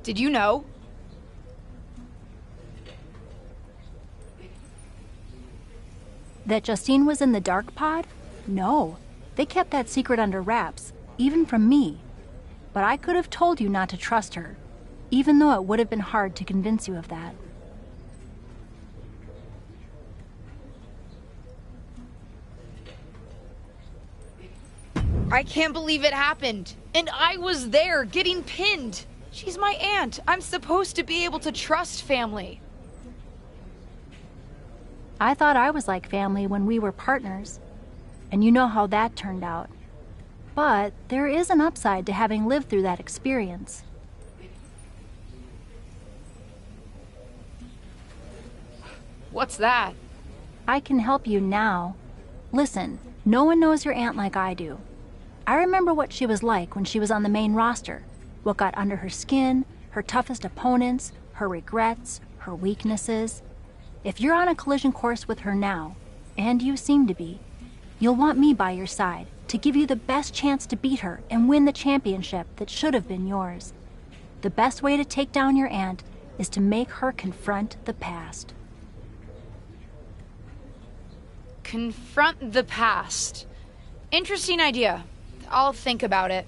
Did you know? That Justine was in the dark pod? No. They kept that secret under wraps, even from me. But I could have told you not to trust her, even though it would have been hard to convince you of that. I can't believe it happened. And I was there, getting pinned. She's my aunt. I'm supposed to be able to trust family. I thought I was like family when we were partners, and you know how that turned out. But there is an upside to having lived through that experience. What's that? I can help you now. Listen, no one knows your aunt like I do. I remember what she was like when she was on the main roster, what got under her skin, her toughest opponents, her regrets, her weaknesses. If you're on a collision course with her now, and you seem to be, you'll want me by your side to give you the best chance to beat her and win the championship that should have been yours. The best way to take down your aunt is to make her confront the past. Confront the past. Interesting idea. I'll think about it.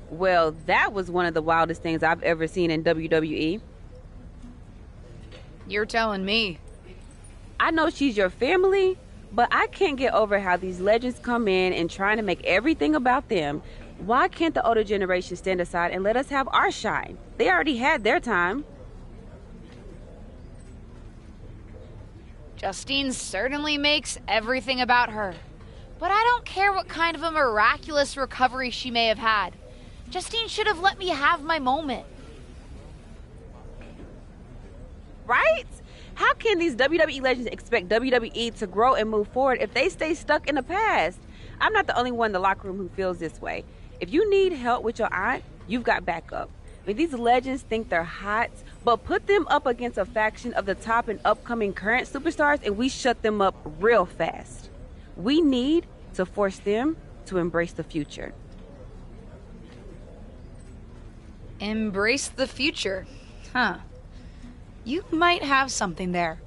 Well, that was one of the wildest things I've ever seen in WWE. You're telling me. I know she's your family, but I can't get over how these legends come in and trying to make everything about them. Why can't the older generation stand aside and let us have our shine? They already had their time. Justine certainly makes everything about her. But I don't care what kind of a miraculous recovery she may have had. Justine should have let me have my moment. Right? How can these WWE legends expect WWE to grow and move forward if they stay stuck in the past? I'm not the only one in the locker room who feels this way. If you need help with your aunt, you've got backup. I mean, these legends think they're hot, but put them up against a faction of the top and upcoming current superstars and we shut them up real fast. We need to force them to embrace the future. Embrace the future. Huh. You might have something there.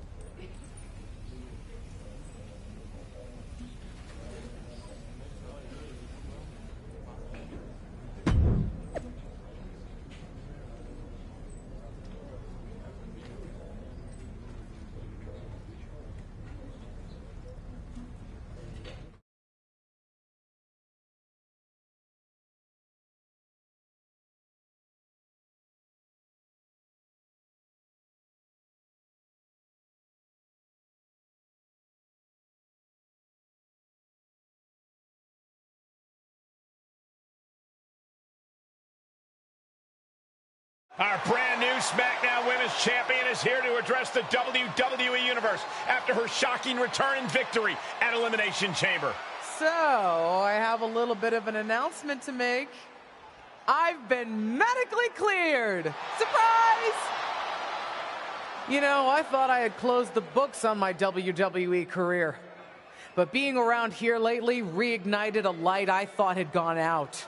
Our brand new SmackDown Women's Champion is here to address the WWE Universe after her shocking return and victory at Elimination Chamber. So, I have a little bit of an announcement to make. I've been medically cleared! Surprise! You know, I thought I had closed the books on my WWE career. But being around here lately reignited a light I thought had gone out.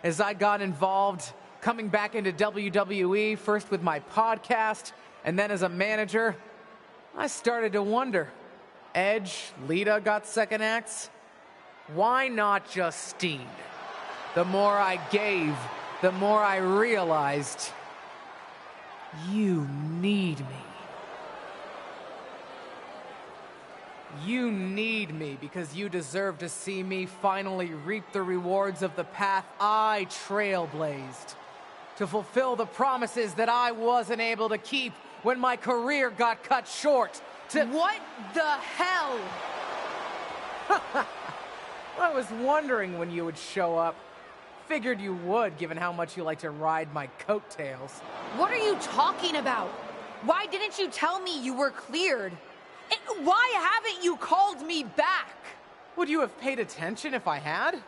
As I got involved, coming back into WWE, first with my podcast, and then as a manager, I started to wonder. Edge, Lita got second acts. Why not Justine? The more I gave, the more I realized, you need me. You need me because you deserve to see me finally reap the rewards of the path I trailblazed. To fulfill the promises that I wasn't able to keep when my career got cut short. What the hell? I was wondering when you would show up. Figured you would, given how much you like to ride my coattails. What are you talking about? Why didn't you tell me you were cleared? And why haven't you called me back? Would you have paid attention if I had?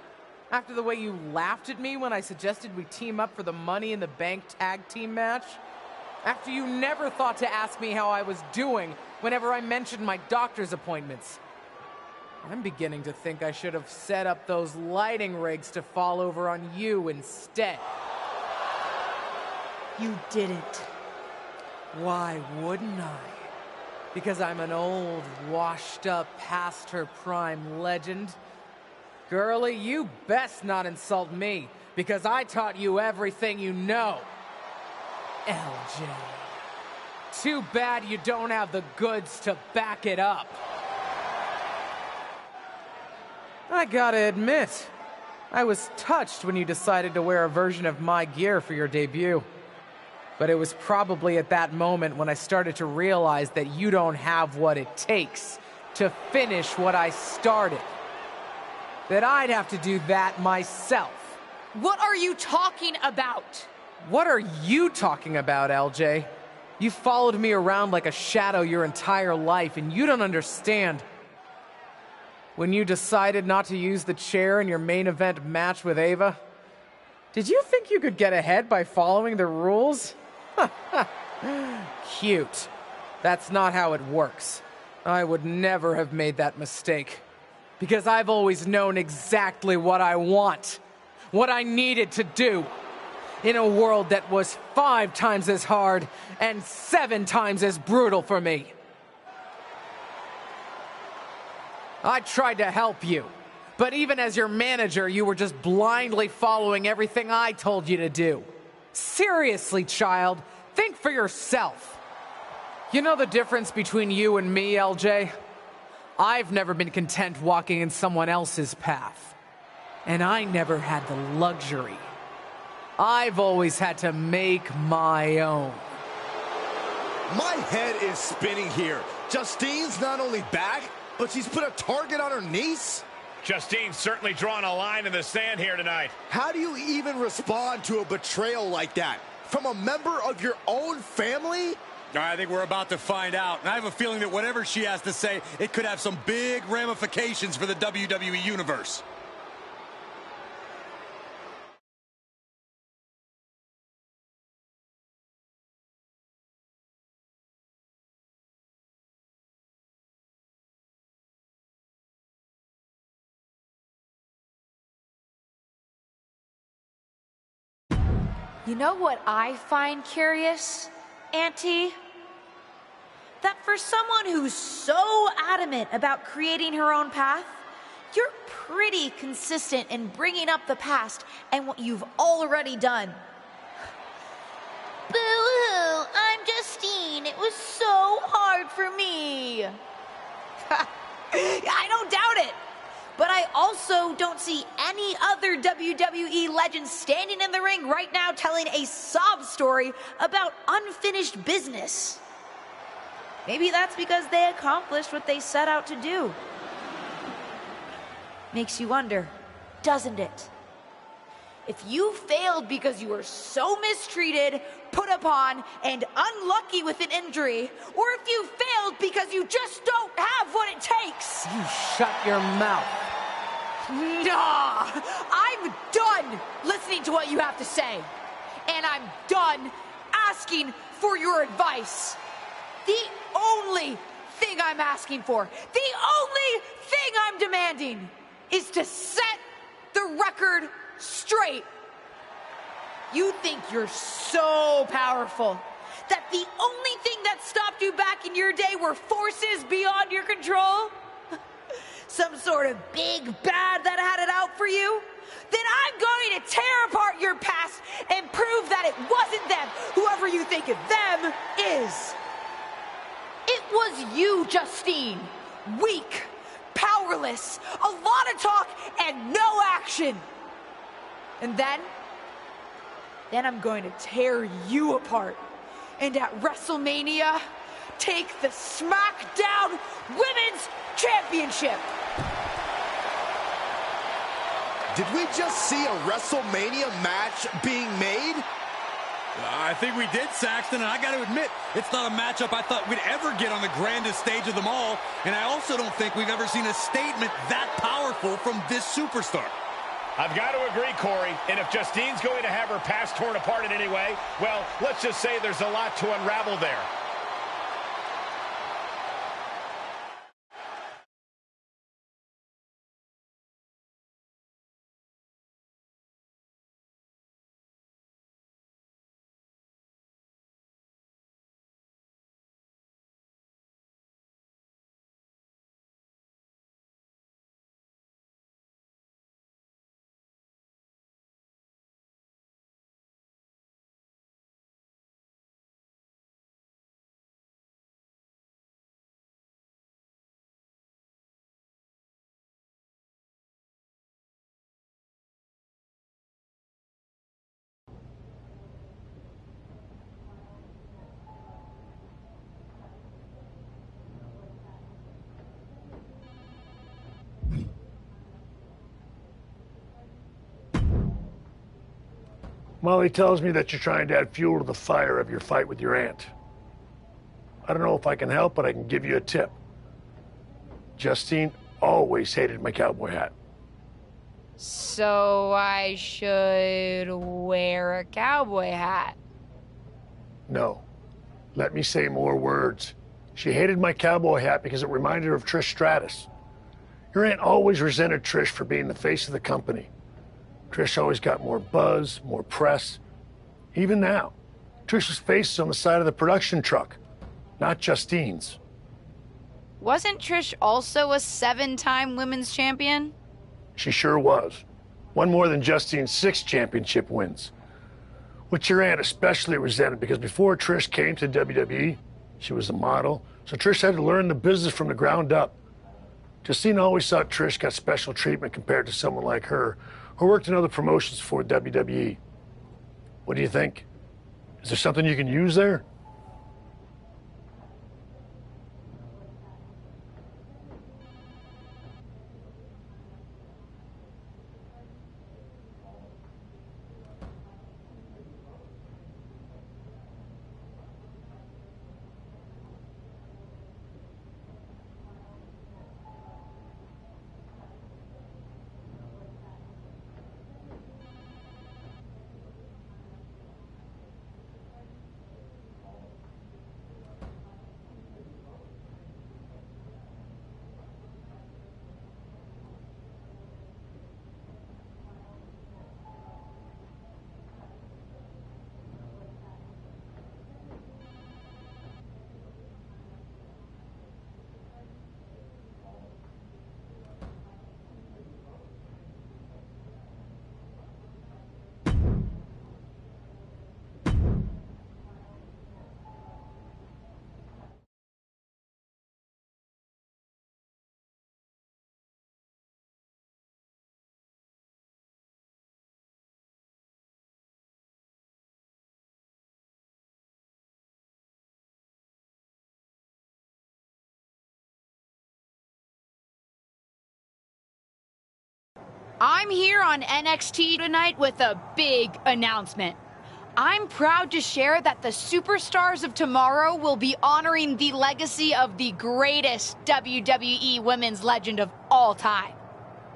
After the way you laughed at me when I suggested we team up for the Money in the Bank tag team match? After you never thought to ask me how I was doing whenever I mentioned my doctor's appointments. I'm beginning to think I should have set up those lighting rigs to fall over on you instead. You didn't. Why wouldn't I? Because I'm an old, washed-up, past-her-prime legend. Girlie, you best not insult me, because I taught you everything you know. LJ. Too bad you don't have the goods to back it up. I gotta admit, I was touched when you decided to wear a version of my gear for your debut. But it was probably at that moment when I started to realize that you don't have what it takes to finish what I started. That I'd have to do that myself. What are you talking about? What are you talking about, LJ? You followed me around like a shadow your entire life, and you don't understand. When you decided not to use the chair in your main event match with Ava, did you think you could get ahead by following the rules? Cute. That's not how it works. I would never have made that mistake. Because I've always known exactly what I want. What I needed to do. In a world that was 5 times as hard and 7 times as brutal for me. I tried to help you. But even as your manager, you were just blindly following everything I told you to do. Seriously, child, think for yourself. You know the difference between you and me, LJ? I've never been content walking in someone else's path. And I never had the luxury. I've always had to make my own. My head is spinning here. Justine's not only back, but she's put a target on her niece? Justine's certainly drawn a line in the sand here tonight. How do you even respond to a betrayal like that? From a member of your own family? I think we're about to find out. And I have a feeling that whatever she has to say, it could have some big ramifications for the WWE Universe. You know what I find curious, Auntie? That for someone who's so adamant about creating her own path, you're pretty consistent in bringing up the past and what you've already done. Boo-hoo, I'm Justine. It was so hard for me. I don't doubt it. But I also don't see any other WWE legends standing in the ring right now telling a sob story about unfinished business. Maybe that's because they accomplished what they set out to do. Makes you wonder, doesn't it? If you failed because you were so mistreated, put upon, and unlucky with an injury, or if you failed because you just don't have what it takes. You shut your mouth. Nah, I'm done listening to what you have to say. And I'm done asking for your advice. The only thing I'm asking for, the only thing I'm demanding is to set the record straight. You think you're so powerful that the only thing that stopped you back in your day were forces beyond your control? Some sort of big bad that had it out for you? Then I'm going to tear apart your past and prove that it wasn't them, whoever you think of them is. It was you, Justine. Weak, powerless, a lot of talk and no action. And then I'm going to tear you apart. And at WrestleMania, take the SmackDown Women's Championship. Did we just see a WrestleMania match being made? I think we did, Saxton, and I got to admit, it's not a matchup I thought we'd ever get on the grandest stage of them all, and I also don't think we've ever seen a statement that powerful from this superstar. I've got to agree, Corey, and if Justine's going to have her past torn apart in any way, well, let's just say there's a lot to unravel there. Molly tells me that you're trying to add fuel to the fire of your fight with your aunt. I don't know if I can help, but I can give you a tip. Justine always hated my cowboy hat. So I should wear a cowboy hat? No. Let me say more words. She hated my cowboy hat because it reminded her of Trish Stratus. Your aunt always resented Trish for being the face of the company. Trish always got more buzz, more press. Even now, Trish's face is on the side of the production truck, not Justine's. Wasn't Trish also a 7-time women's champion? She sure was. One more than Justine's 6 championship wins. Which your aunt especially resented because before Trish came to WWE, she was a model, so Trish had to learn the business from the ground up. Justine always thought Trish got special treatment compared to someone like her, who worked in other promotions for WWE. What do you think? Is there something you can use there? I'm here on NXT tonight with a big announcement. I'm proud to share that the Superstars of Tomorrow will be honoring the legacy of the greatest WWE women's legend of all time.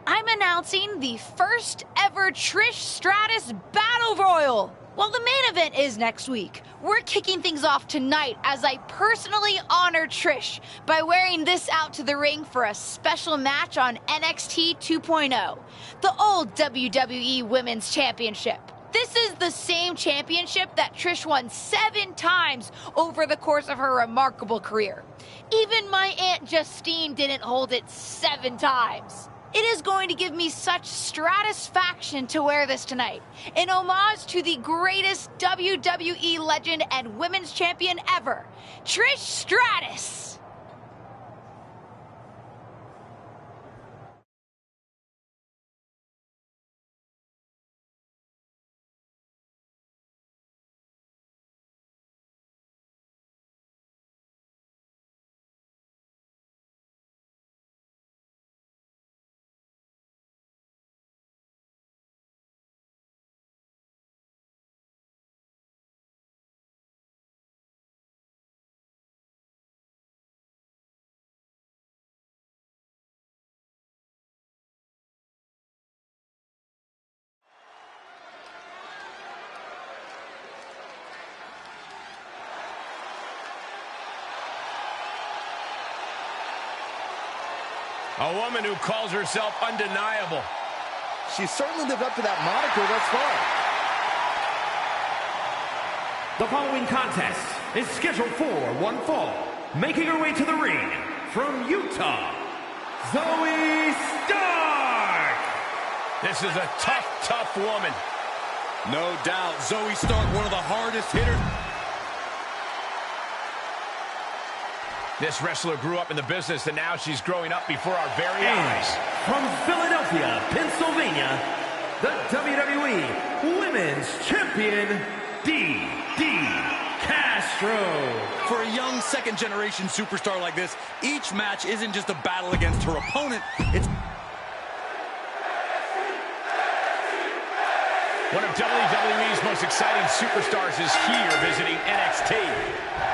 I'm announcing the first ever Trish Stratus Battle Royal. Well, the main event is next week. We're kicking things off tonight as I personally honor Trish by wearing this out to the ring for a special match on NXT 2.0, the old WWE Women's Championship. This is the same championship that Trish won 7 times over the course of her remarkable career. Even my Aunt Justine didn't hold it 7 times. It is going to give me such stratisfaction to wear this tonight, in homage to the greatest WWE legend and women's champion ever, Trish Stratus. A woman who calls herself undeniable. She certainly lived up to that moniker thus far. The following contest is scheduled for one fall. Making her way to the ring from Utah, Zoe Stark. This is a tough, tough woman. No doubt, Zoe Stark, one of the hardest hitters. This wrestler grew up in the business, and now she's growing up before our very eyes. From Philadelphia, Pennsylvania, the WWE Women's Champion, DD Castro. For a young second-generation superstar like this, each match isn't just a battle against her opponent, it's... One of WWE's most exciting superstars is here visiting NXT.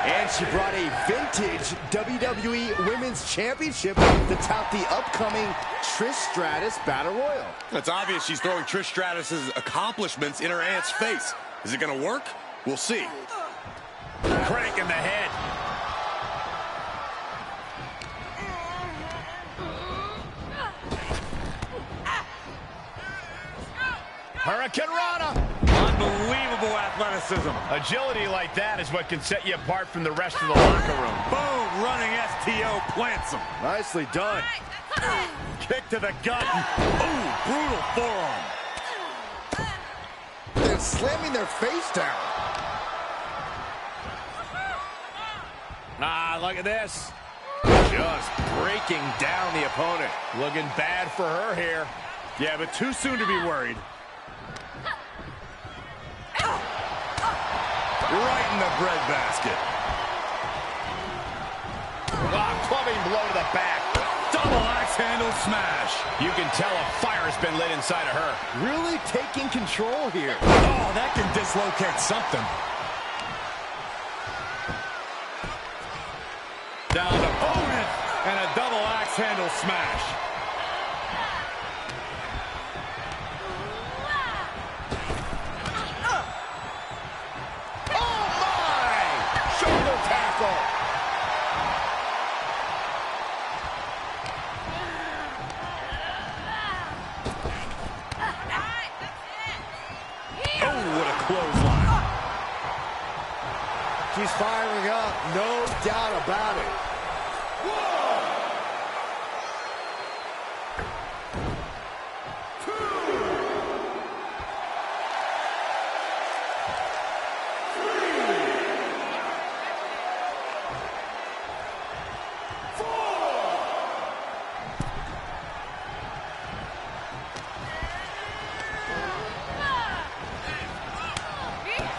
And she brought a vintage WWE Women's Championship to tout the upcoming Trish Stratus Battle Royal. It's obvious she's throwing Trish Stratus's accomplishments in her aunt's face. Is it going to work? We'll see. Crank in the head. Hurricane Rana. Unbelievable athleticism. Agility like that is what can set you apart from the rest of the locker room. Boom, running STO plants him. Nicely done. Kick to the gut. Ooh, brutal forearm. They're slamming their face down. Ah, look at this. Just breaking down the opponent. Looking bad for her here. Yeah, but too soon to be worried. Right in the breadbasket. Ah, clubbing blow to the back. Double axe handle smash. You can tell a fire has been lit inside of her. Really taking control here. Oh, that can dislocate something. Down opponent and a double axe handle smash. She's firing up, no doubt about it.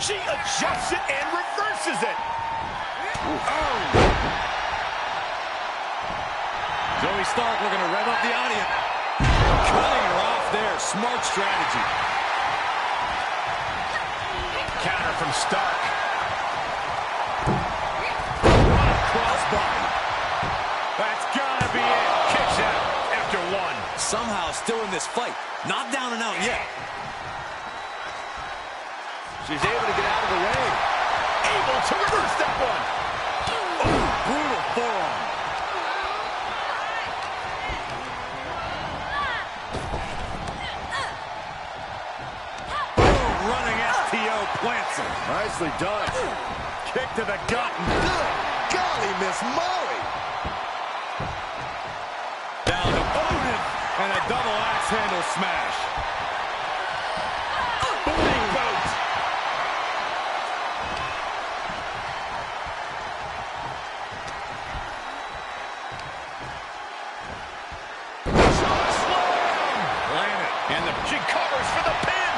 She adjusts it and reverses it. Oh! Zoe Stark looking to rev up the audience. Cutting her off there. Smart strategy. Counter from Stark. Crossbody. That's gotta be it. Kicks out after one. Somehow still in this fight. Not down and out yet. She's able to get out of the way. Able to reverse that one. Oh, brutal forearm. Boom, running STO plants him. Nicely done. Kick to the gut. Good golly, Miss Molly. Down opponent and a double axe handle smash. Big boot. She covers for the pin.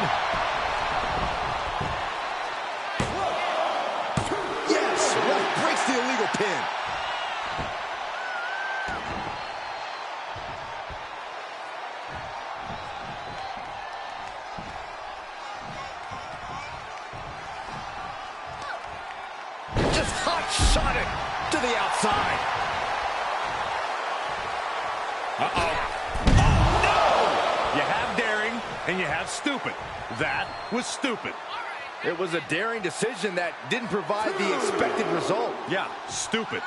Yes, ref breaks the illegal pin. Just hot shot it to the outside. Uh-oh. You have daring, and you have stupid. That was stupid. It was a daring decision that didn't provide the expected result. Yeah, stupid.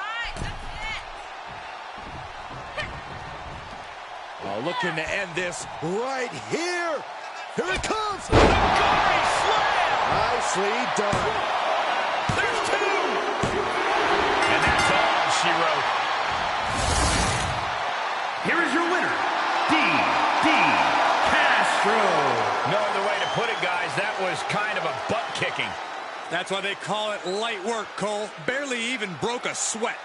Oh, looking to end this right here. Here it comes. Gory slam. Nicely done. There's two. And that's all she wrote. Here is your winner, DD. No other way to put it, guys. That was kind of a butt kicking. That's why they call it light work, Cole. Barely even broke a sweat.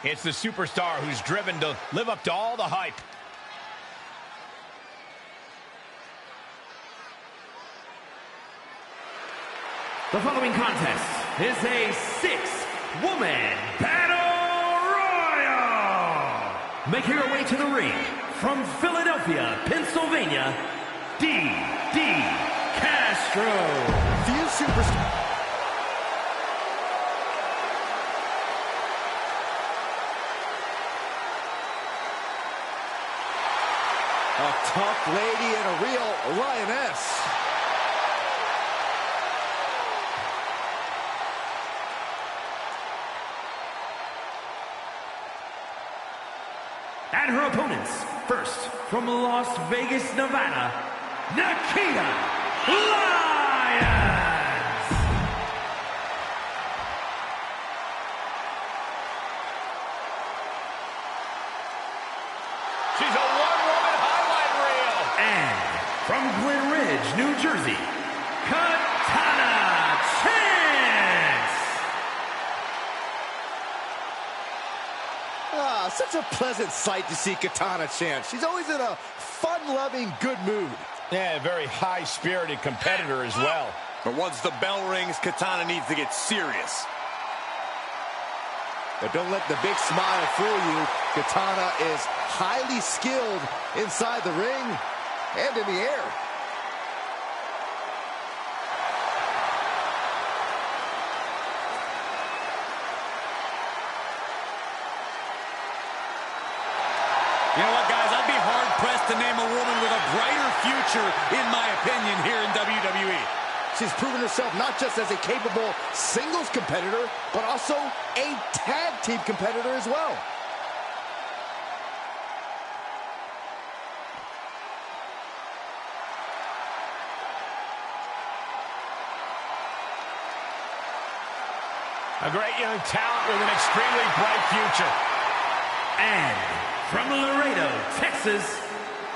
It's the superstar who's driven to live up to all the hype. The following contest is a six-woman battle royal. Making her way to the ring from Philadelphia, Pennsylvania, DD Castro. Few superstars. A tough lady and a real lioness. And her opponents, first from Las Vegas, Nevada, Nikita Lyons. She's a one-woman highlight reel. And from Glen Ridge, New Jersey, Katana Chance. Such a pleasant sight to see Katana Chance. She's always in a fun-loving, good mood. Yeah, a very high-spirited competitor as well. But once the bell rings, Katana needs to get serious. But don't let the big smile fool you. Katana is highly skilled inside the ring and in the air. You know what, guys? I'd be hard-pressed to name a woman with a brighter future, in my opinion, here in WWE. She's proven herself not just as a capable singles competitor, but also a tag team competitor as well. A great young talent with an extremely bright future. And from Laredo, Texas,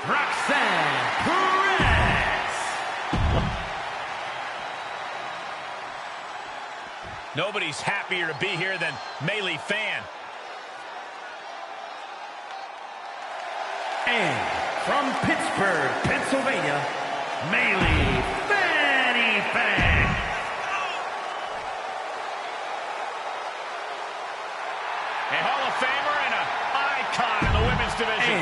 Roxanne Perez. Nobody's happier to be here than Melee Fan. And from Pittsburgh, Pennsylvania, Melee Fanny Fan. A Hall of Famer and an icon in the women's division.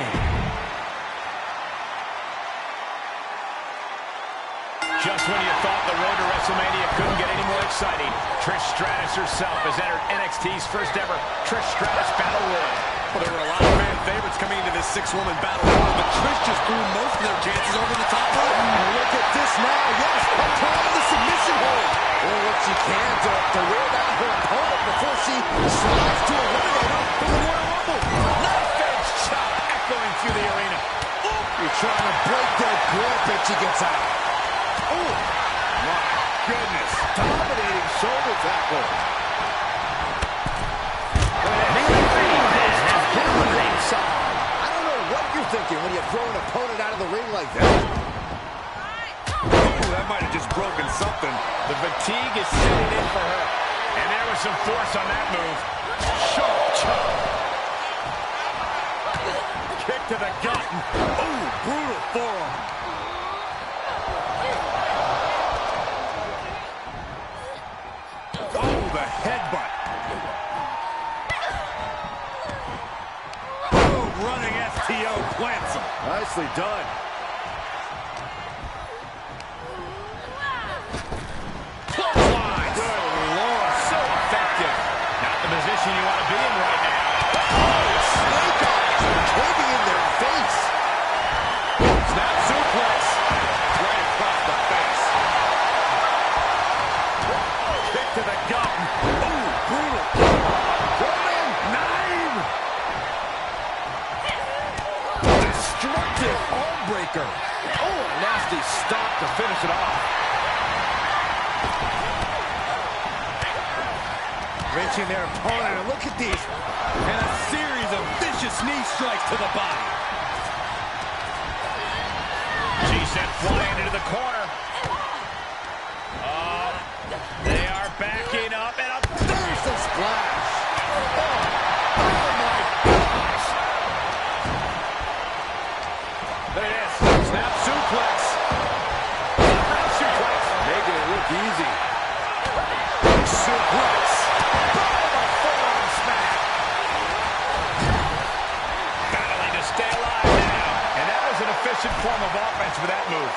Just when you thought the road to WrestleMania couldn't get any more exciting, Trish Stratus herself has entered NXT's first ever Trish Stratus Battle Royal. Well, there were a lot of fan favorites coming into this six-woman battle royal, but Trish just threw most of their chances over the top rope. And look at this now. Yes, applying the submission hold. Doing what she can to wear down her opponent before she slides to eliminate her from the Royal Rumble. Knife-edge chop echoing through the arena. You're trying to break their grip and she gets out. Oh, my goodness. Dominating shoulder tackle. I don't know what you're thinking when you throw an opponent out of the ring like that. Ooh, that might have just broken something. The fatigue is setting in for her. And there was some force on that move. Sharp chop. Kick to the gut. Ooh, brutal forearm. Oh, the headbutt. Boom, running STO plants him. Nicely done. Clothesline. Good Lord, so effective. Not the position you want to be in right now. Snake eyes caving in their face. Snap suplex. Right across the face. Kick to the gut. Ooh, brutal. Roman. 9. Destructive arm breaker. Oh, a nasty stop to finish it off. Wrenching their opponent, and look at these. And a series of vicious knee strikes to the body. She sent flying into the corner. Oh, they are backing up and up. There's the splash. Oh, efficient form of offense with that move.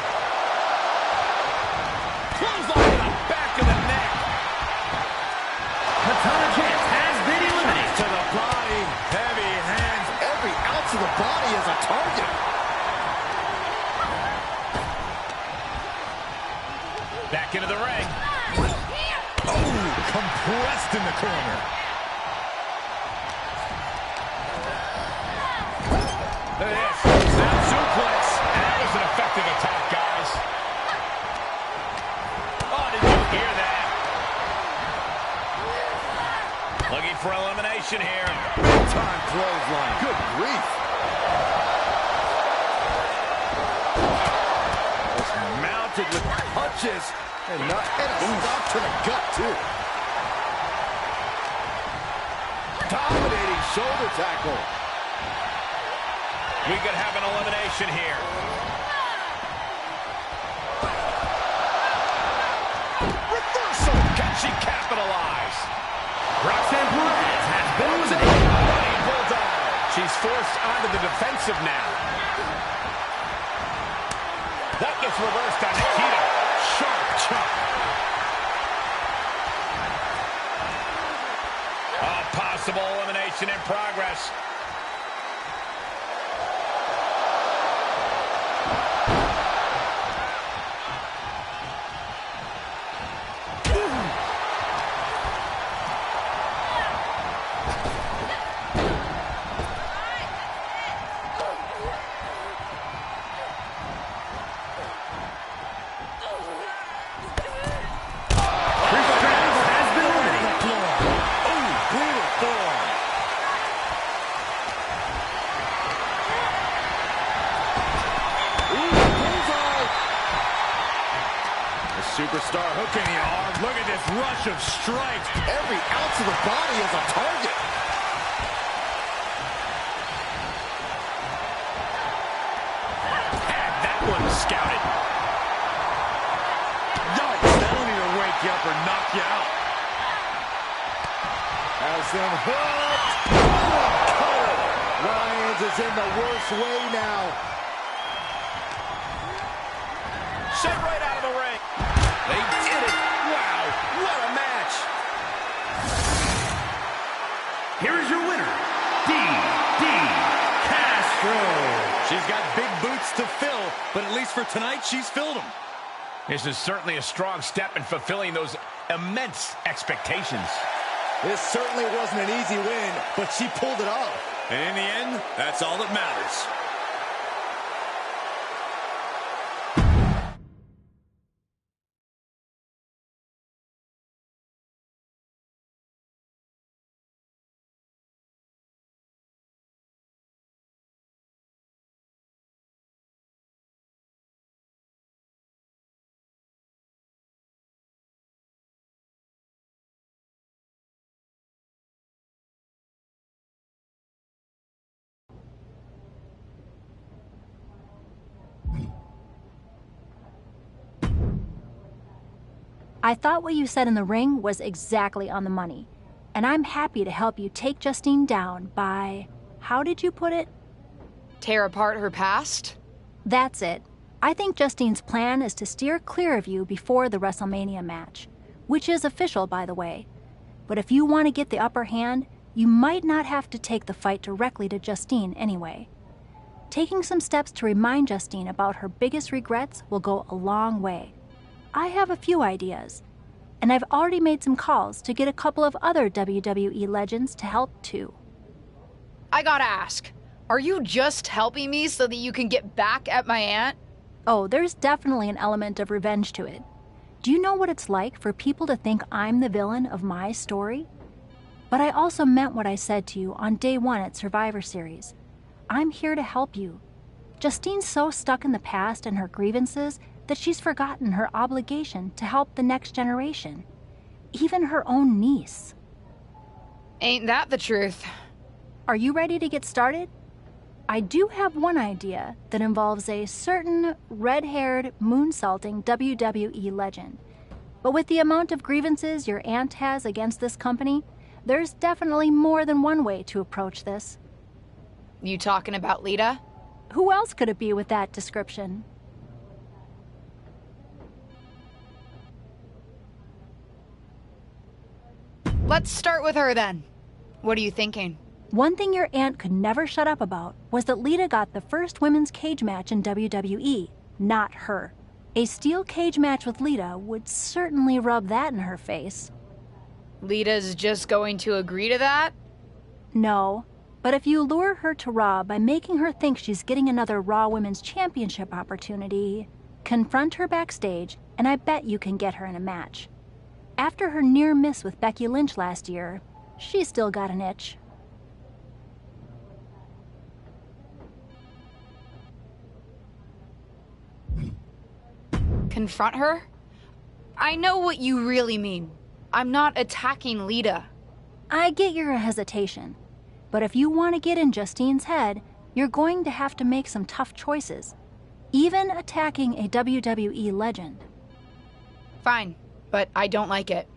Clothesline to the back of the neck. Katana Chance has been eliminated. To the body, heavy hands. Every ounce of the body is a target. Back into the ring. Oh, compressed in the corner. Look at this. Snap suplex. That was an effective attack, guys. Oh, did you hear that? Looking for elimination here. Big time clothesline. Good grief. Just mounted with punches. And a stop to the gut, too. Dominating shoulder tackle. We could have an elimination here. Reversal. Can she capitalize? Roxanne Perez has been eliminated. Running bulldog. She's forced onto the defensive now. That gets reversed on Nikita. Sharp chop. A possible elimination in progress. Superstar hooking the arm. Look at this rush of strikes. Every ounce of the body is a target. Had that one scouted. Yikes, that'll either wake you up or knock you out. Has them hooked. Oh, Lyons is in the worst way now. Sent right out of the ring. They did it. Wow, what a match. Here is your winner, DD Castro. She's got big boots to fill, but at least for tonight, she's filled them. This is certainly a strong step in fulfilling those immense expectations. This certainly wasn't an easy win, but she pulled it off. And in the end, that's all that matters. I thought what you said in the ring was exactly on the money, and I'm happy to help you take Justine down by, how did you put it? Tear apart her past? That's it. I think Justine's plan is to steer clear of you before the WrestleMania match, which is official, by the way. But if you want to get the upper hand, you might not have to take the fight directly to Justine anyway. Taking some steps to remind Justine about her biggest regrets will go a long way. I have a few ideas, and I've already made some calls to get a couple of other WWE legends to help too. I gotta ask, are you just helping me so that you can get back at my aunt? Oh, there's definitely an element of revenge to it. Do you know what it's like for people to think I'm the villain of my story? But I also meant what I said to you on day 1 at Survivor Series. I'm here to help you. Justine's so stuck in the past and her grievances that she's forgotten her obligation to help the next generation, even her own niece. Ain't that the truth? Are you ready to get started? I do have one idea that involves a certain red-haired, moonsaulting WWE legend. But with the amount of grievances your aunt has against this company, there's definitely more than one way to approach this. You talking about Lita? Who else could it be with that description? Let's start with her then. What are you thinking? One thing your aunt could never shut up about was that Lita got the first women's cage match in WWE, not her. A steel cage match with Lita would certainly rub that in her face. Lita's just going to agree to that? No, but if you lure her to Raw by making her think she's getting another Raw Women's Championship opportunity, confront her backstage, and I bet you can get her in a match. After her near miss with Becky Lynch last year, she's still got an itch. Confront her? I know what you really mean. I'm not attacking Lita. I get your hesitation, but if you want to get in Justine's head, you're going to have to make some tough choices, even attacking a WWE legend. Fine, but I don't like it.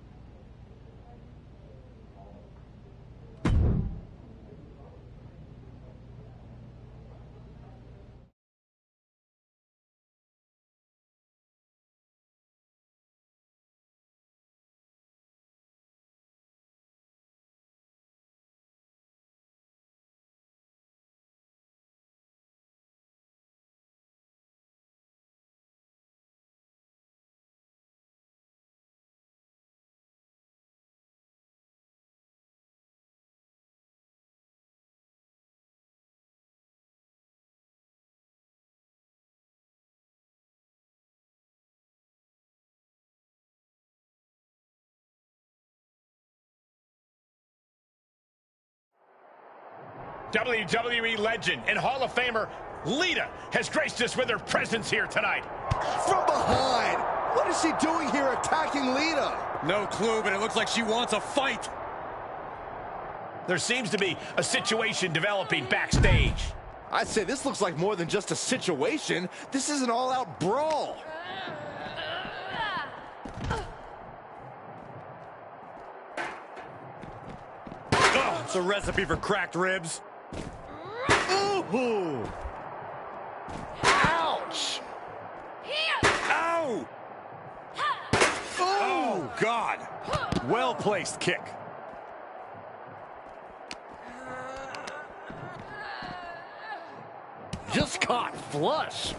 WWE legend and Hall of Famer Lita has graced us with her presence here tonight. From behind. What is she doing here attacking Lita? No clue, but it looks like she wants a fight. There seems to be a situation developing backstage. I'd say this looks like more than just a situation. This is an all-out brawl. Oh, it's a recipe for cracked ribs. Ooh. Ouch. Ow! Oh, God. Well-placed kick. Just caught flush.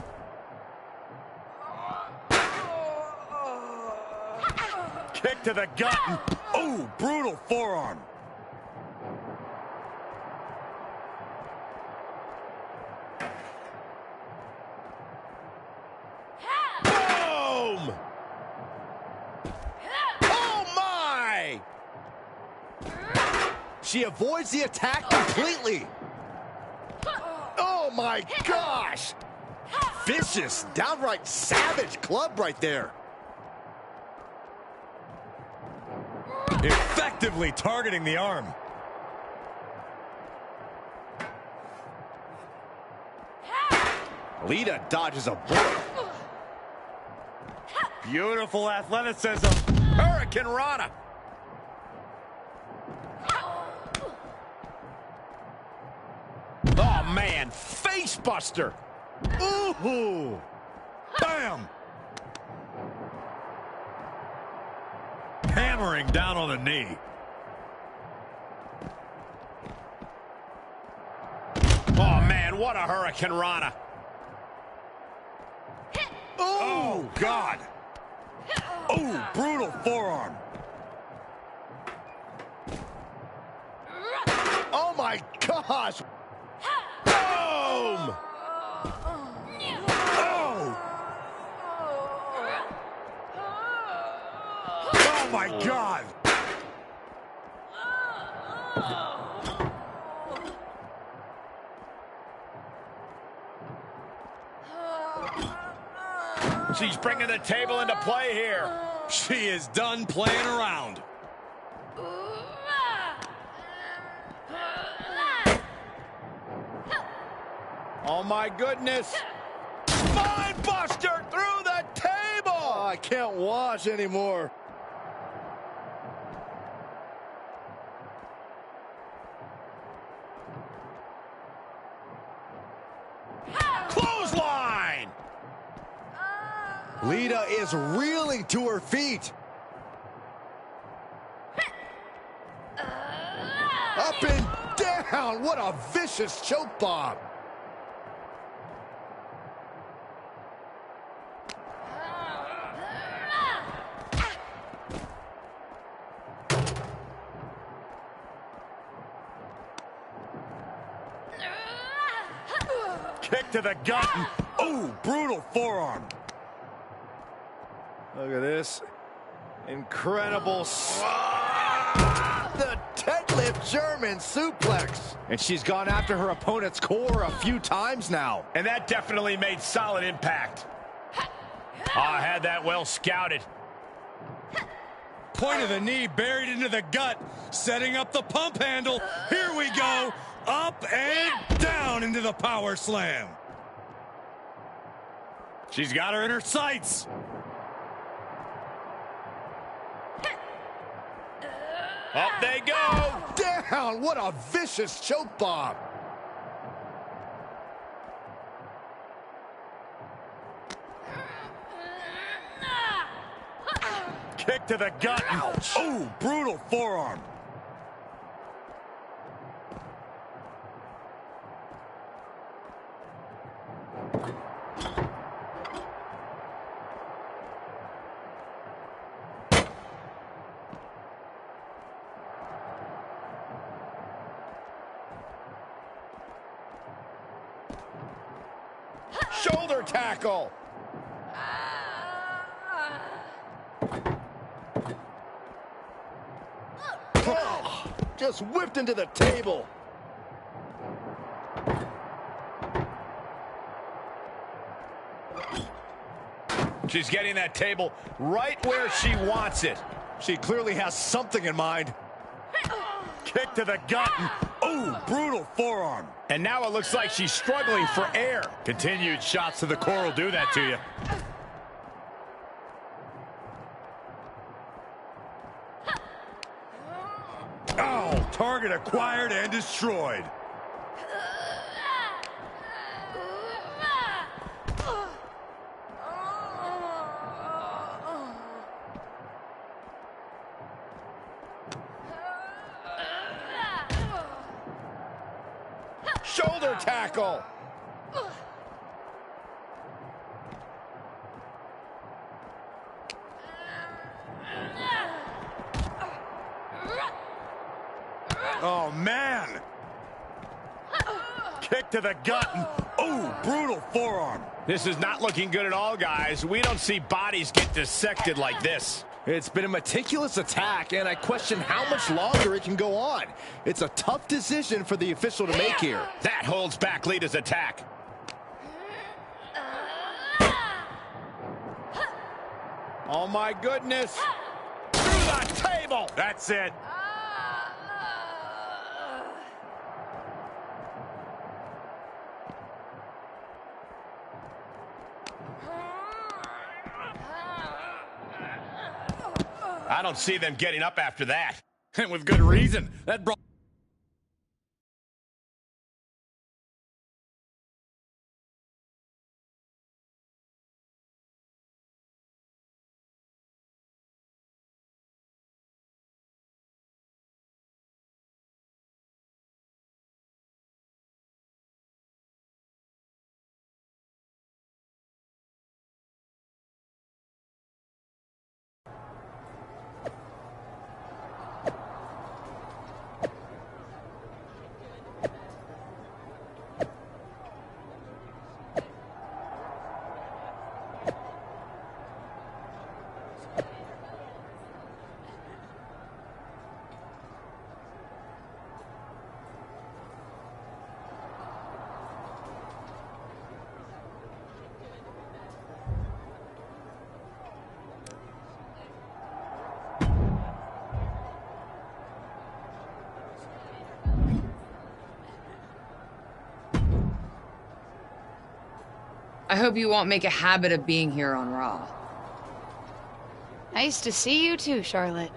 Kick to the gut. Oh, brutal forearm. Boom! Oh, my! She avoids the attack completely. Oh, my gosh! Vicious, downright savage club right there. Effectively targeting the arm. Lita dodges a bullet. Beautiful athleticism. Hurricane Rana. Oh, man. Face buster. Ooh! Bam! Hammering down on the knee. Oh, man. What a Hurricane Rana. Oh, God! Oh, brutal forearm. Oh, my gosh! Boom! Oh! Oh, my God! She's bringing the table into play here. She is done playing around. Oh, my goodness. Spine buster through the table. Oh, I can't watch anymore. Lita is reeling to her feet. Up and down. What a vicious choke bomb. Kick to the gut. Oh, brutal forearm. Look at this. Incredible. The deadlift German suplex. And she's gone after her opponent's core a few times now. And that definitely made solid impact. I had that well scouted. Point of the knee buried into the gut, setting up the pump handle. Here we go. Up and down into the power slam. She's got her in her sights. Up they go. Down. What a vicious choke bomb. Kick to the gut. Ouch. Oh, brutal forearm. Shoulder tackle. Oh, just whipped into the table. She's getting that table right where she wants it. She clearly has something in mind. Kick to the gut. Oh, brutal forearm. And now it looks like she's struggling for air. Continued shots to the core will do that to you. Oh, target acquired and destroyed. Shoulder tackle. Oh, man. Kick to the gut. Oh, brutal forearm. This is not looking good at all, guys. We don't see bodies get dissected like this. It's been a meticulous attack, and I question how much longer it can go on. It's a tough decision for the official to make here. That holds back Lita's attack. Oh, my goodness. Through the table. That's it. I don't see them getting up after that. And with good reason. That brought... I hope you won't make a habit of being here on Raw. Nice to see you too, Charlotte.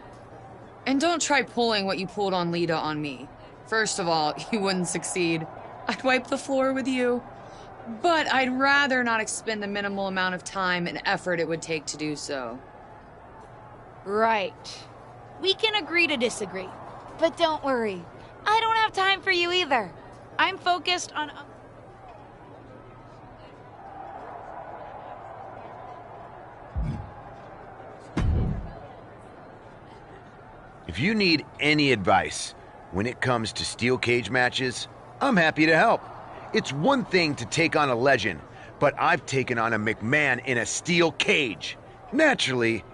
And don't try pulling what you pulled on Lita on me. First of all, you wouldn't succeed. I'd wipe the floor with you. But I'd rather not expend the minimal amount of time and effort it would take to do so. Right. We can agree to disagree. But don't worry, I don't have time for you either. I'm focused on... If you need any advice when it comes to steel cage matches, I'm happy to help. It's one thing to take on a legend, but I've taken on a McMahon in a steel cage. Naturally,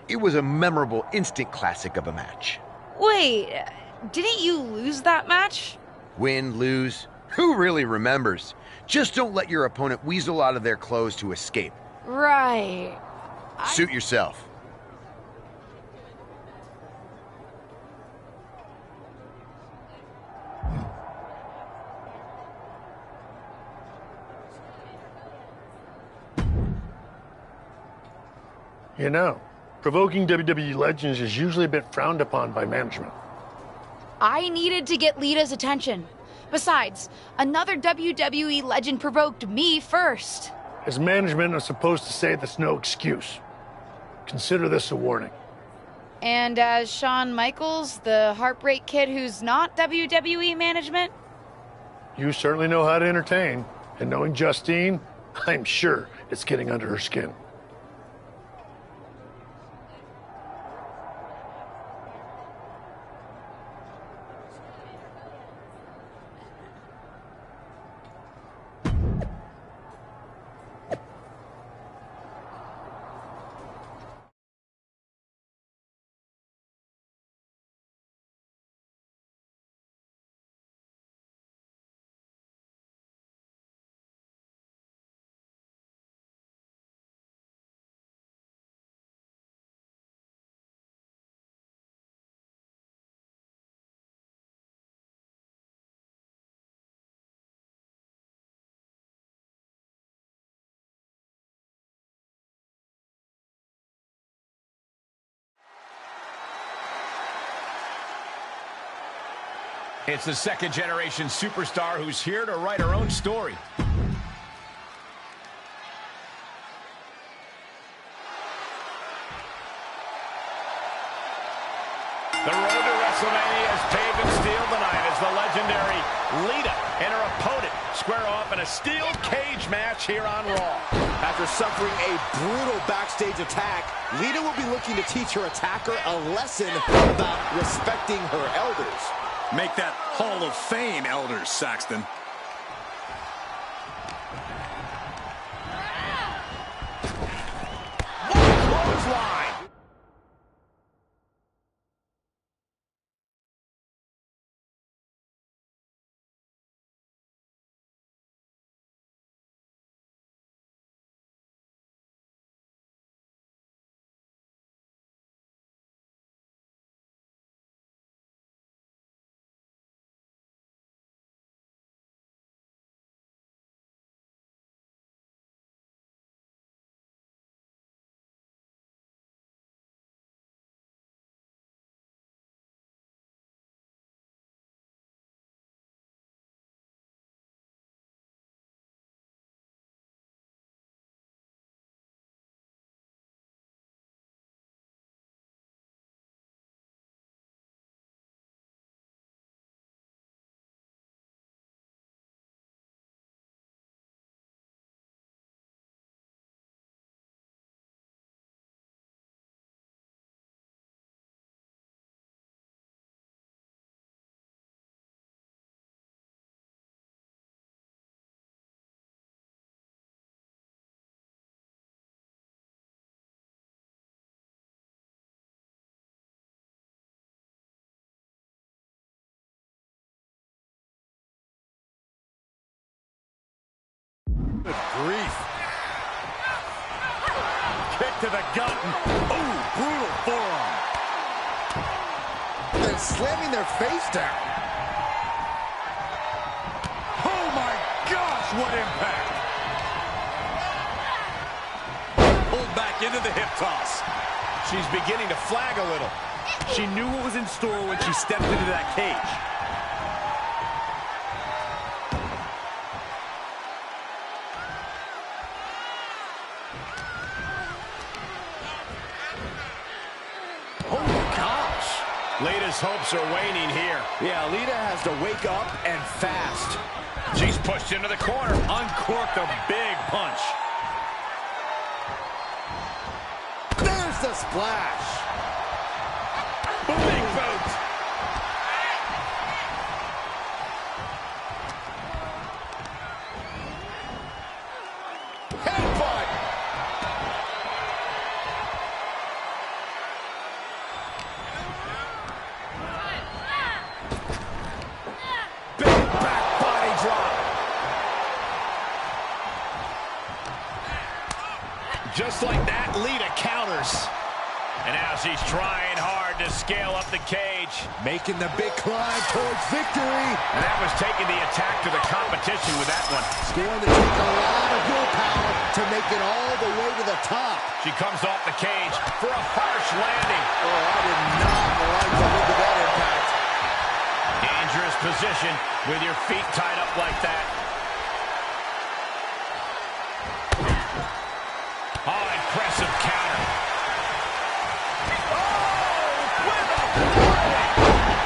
it was a memorable instant classic of a match. Wait, didn't you lose that match? Win, lose, who really remembers? Just don't let your opponent weasel out of their clothes to escape. Right. Suit yourself. You know, provoking WWE legends is usually a bit frowned upon by management. I needed to get Lita's attention. Besides, another WWE legend provoked me first. As management, I'm supposed to say that's no excuse. Consider this a warning. And as Shawn Michaels, the Heartbreak Kid who's not WWE management? You certainly know how to entertain, and knowing Justine, I'm sure it's getting under her skin. It's the second-generation superstar who's here to write her own story. The road to WrestleMania is paved in steel tonight as the legendary Lita and her opponent square off in a steel cage match here on Raw. After suffering a brutal backstage attack, Lita will be looking to teach her attacker a lesson about respecting her elders. Make that Hall of Fame, elders, Saxton. Clothesline. Good grief. Kick to the gut. Ooh, brutal forearm. Then slamming their face down. Oh my gosh, what impact. Pulled back into the hip toss. She's beginning to flag a little. She knew what was in store when she stepped into that cage. Holy gosh. Lita's hopes are waning here. Yeah, Lita has to wake up and fast. She's pushed into the corner. Uncorked a big punch. There's the splash. Big boot. Headbutt. Big back body drop. Just like that, Lita counters. And now she's trying hard to scale up the cage. Making the big climb towards victory. And that was taking the attack to the competition with that one. It's going to take a lot of willpower to make it all the way to the top. She comes off the cage for a harsh landing. Oh, I did not like the look of that impact. Dangerous position with your feet tied up like that. Oh, impressive counter.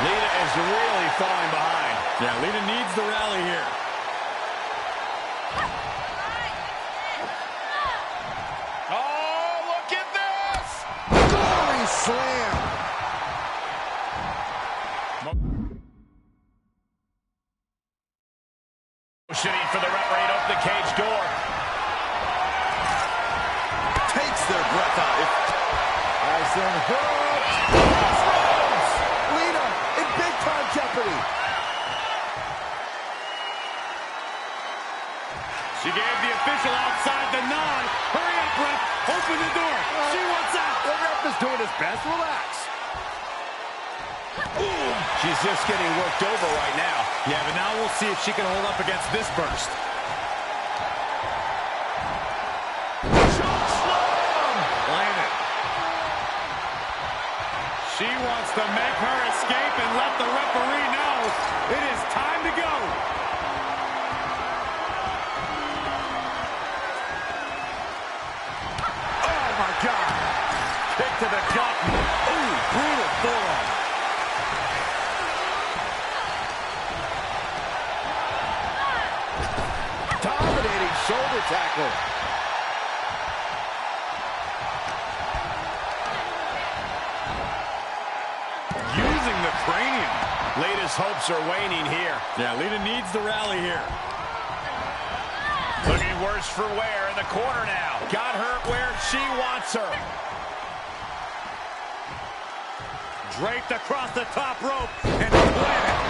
Lita is really falling behind. Yeah, Lita needs the rally here. Oh, look at this! Glory slam. Motioning for the referee to open the cage door. Takes their breath out. Nice and hooked. Lita in big time jeopardy. She gave the official outside the nod. Hurry up, ref. Open the door. She wants out. The ref is doing his best. Relax. Ooh, she's just getting worked over right now. Yeah, but now we'll see if she can hold up against this burst. Landed. She wants to make her escape and let the referee know it is time to go. Oh, my God. Kick to the gut. Ooh, brutal forearm. Dominating shoulder tackle. Using the cranium. Lita's hopes are waning here. Yeah, Lita needs the rally here. Looking worse for wear in the corner now. Got her where she wants her. Draped across the top rope and planted.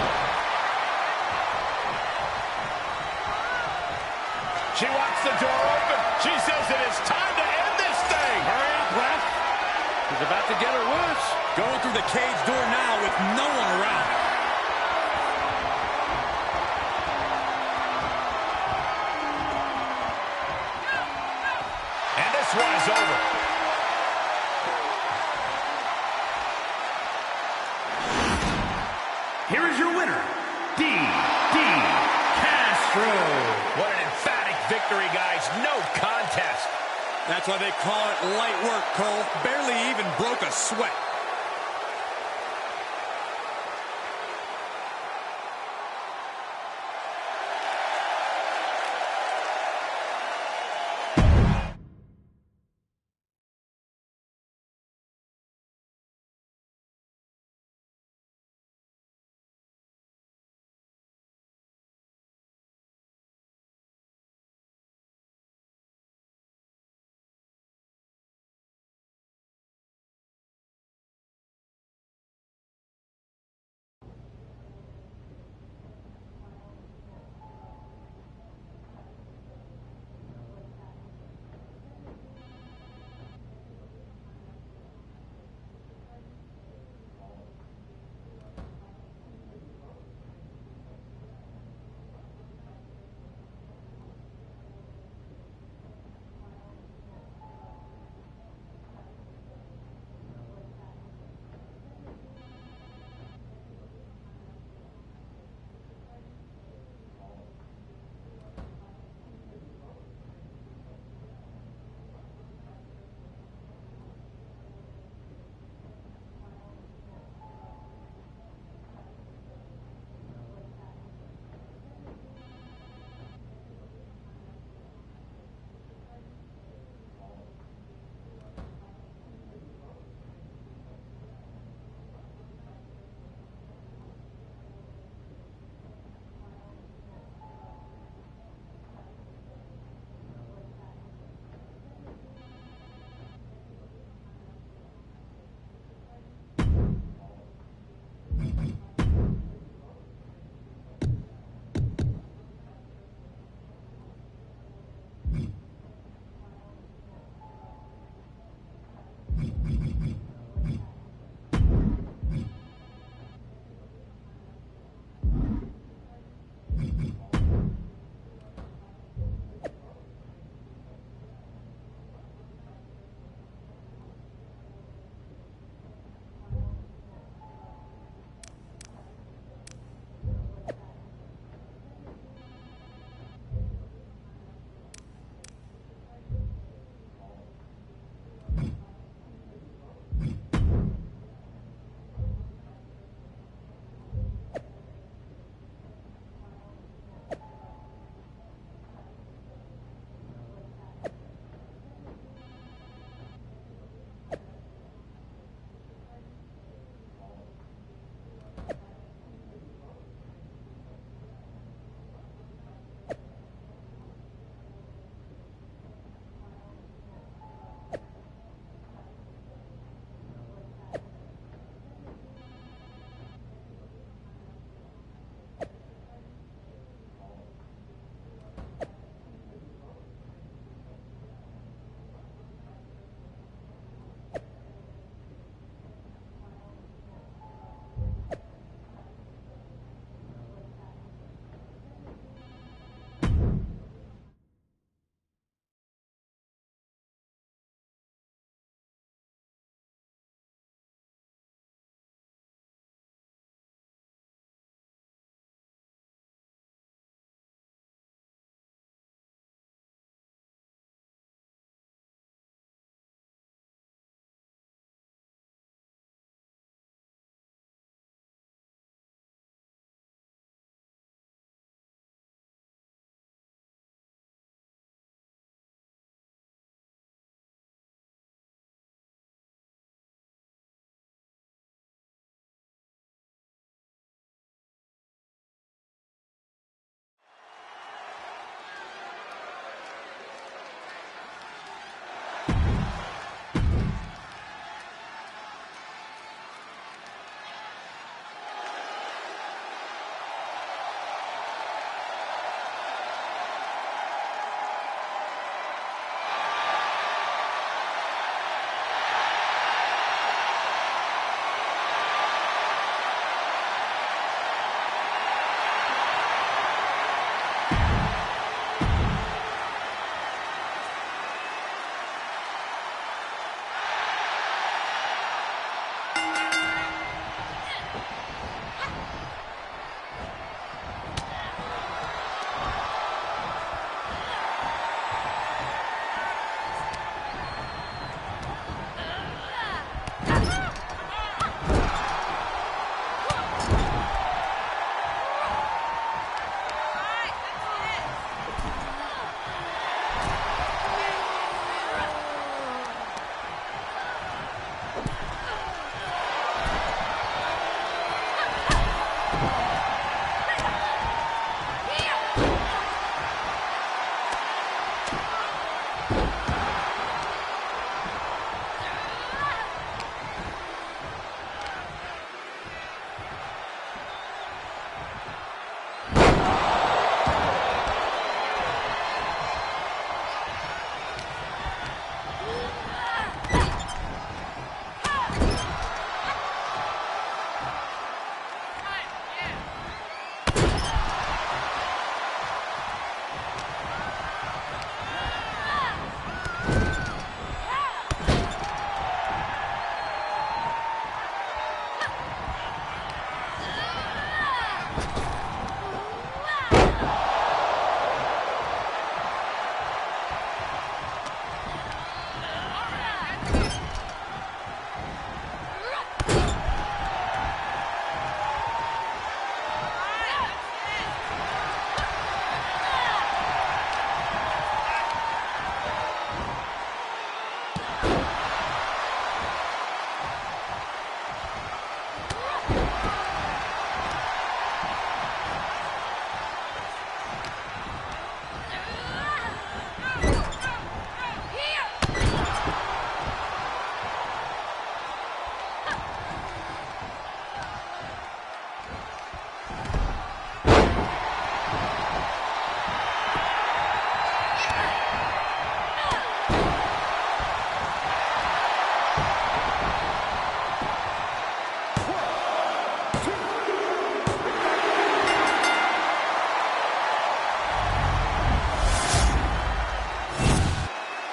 She wants the door open. She says it is time to end this thing. Hurry up, ref. She's about to get her wish. Going through the cage door now with no one around. And this one is over. Here is your winner, DD Castro. What an emphatic victory, guys. No contest. That's why they call it light work, Cole. Barely even broke a sweat.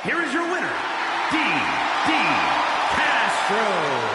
here is your winner, DD Castro.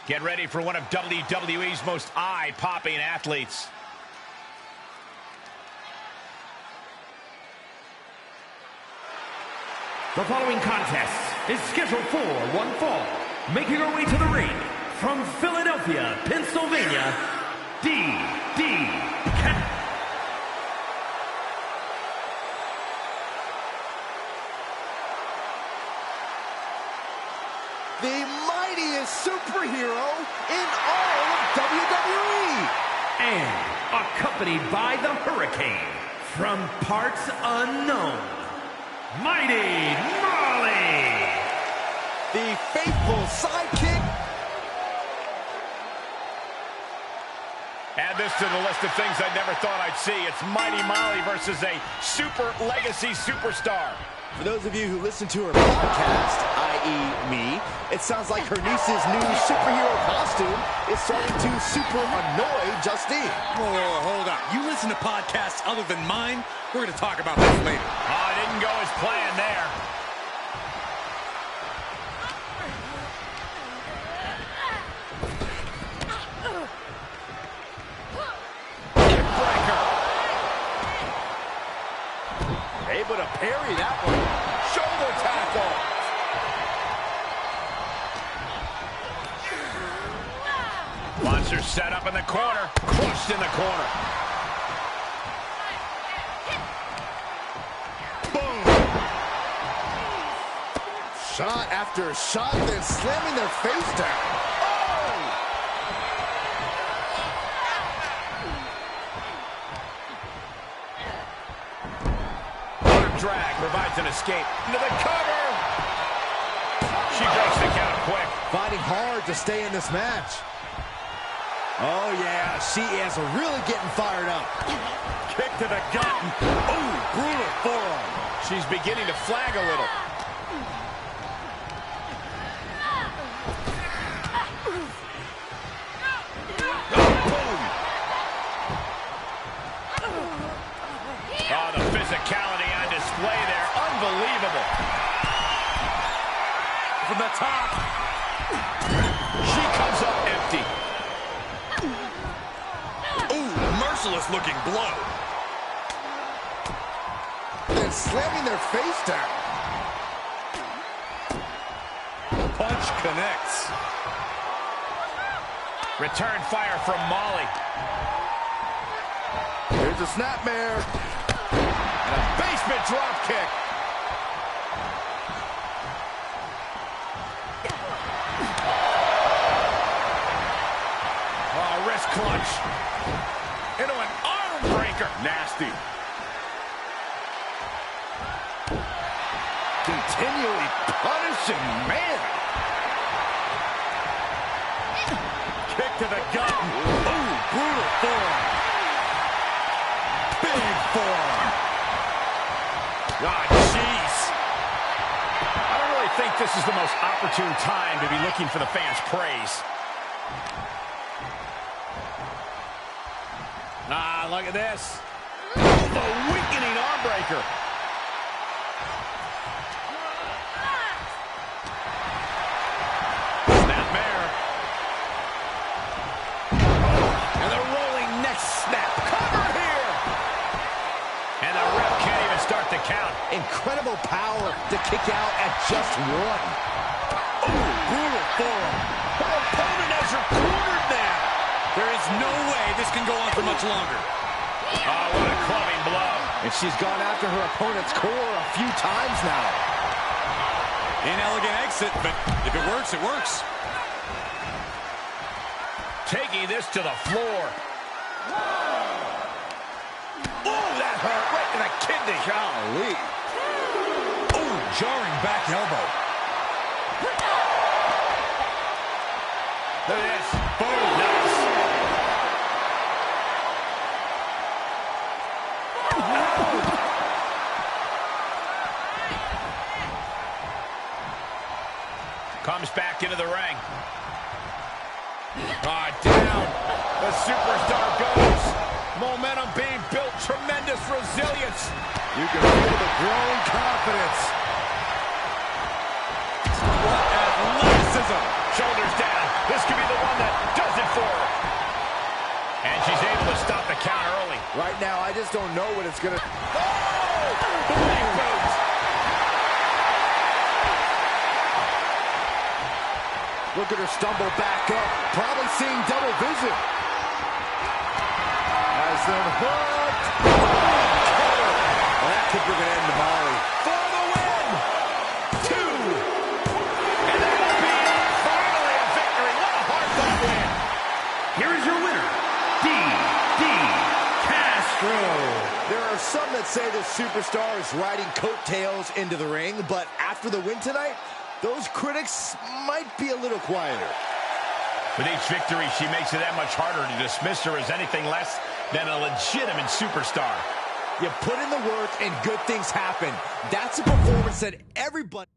Get ready for one of WWE's most eye-popping athletes. The following contest is scheduled for one fall. Making her way to the ring from Philadelphia, Pennsylvania, DD Castro. The mightiest superhero in all of WWE. And accompanied by the Hurricane from parts unknown, Mighty Molly. The faithful sidekick. Add this to the list of things I never thought I'd see. It's Mighty Molly versus a super legacy superstar. For those of you who listen to her podcast, i.e. me, it sounds like her niece's new superhero costume is starting to super annoy Justine. Whoa, hold on. You listen to podcasts other than mine? We're going to talk about this later. Oh, it didn't go as planned there. Able to parry that one. Shoulder tackle. Monster set up in the corner. Crushed in the corner. Boom. Shot after shot, then slamming their face down. Drag provides an escape into the cover. She breaks the count quick. Fighting hard to stay in this match. Oh yeah, she is really getting fired up. Kick to the gut. Oh, brutal forearm. She's beginning to flag a little. Oh, the physicality on display there. Unbelievable. From the top. She comes up empty. Ooh, merciless looking blow. Then slamming their face down. Punch connects. Return fire from Molly. Here's a snapmare. And a basement drop kick. Oh, wrist clutch. Into an arm breaker. Nasty. Continually punishing, man. Kick to the gut. Ooh, brutal forearm. Big forearm. Oh, jeez. I don't really think this is the most opportune time to be looking for the fans' praise. Ah, look at this. The weakening arm breaker. Snapmare. And the rolling neck snap. Cover here. And the ref can't even start the count. Incredible power to kick out at just one. Oh, brutal forearm. Her opponent has her cornered now. There is no way this can go on for much longer. Oh, what a clubbing blow. And she's gone after her opponent's core a few times now. Inelegant exit, but if it works, it works. Taking this to the floor. Oh, that hurt right in the kidney. Golly. Oh, jarring back elbow. Look at this. Boom, nice. Comes back into the ring. Ah, down. The superstar goes. Momentum being built. Tremendous resilience. You can feel the growing confidence. What athleticism. Shoulders down. This could be the one that does it for her. And she's able to stop the count early. Right now, I just don't know what it's going to... Oh! Big boot. Look at her stumble back up. Probably seeing double vision. Has them hooked. Well, that could bring an end to Molly. For the win! 2! And that'll be it. Finally a victory. What a hard-fought win. Here is your winner, DD Castro. There are some that say the superstar is riding coattails into the ring, but after the win tonight, those critics might be a little quieter. With each victory, she makes it that much harder to dismiss her as anything less than a legitimate superstar. You put in the work and good things happen. That's a performance that everybody...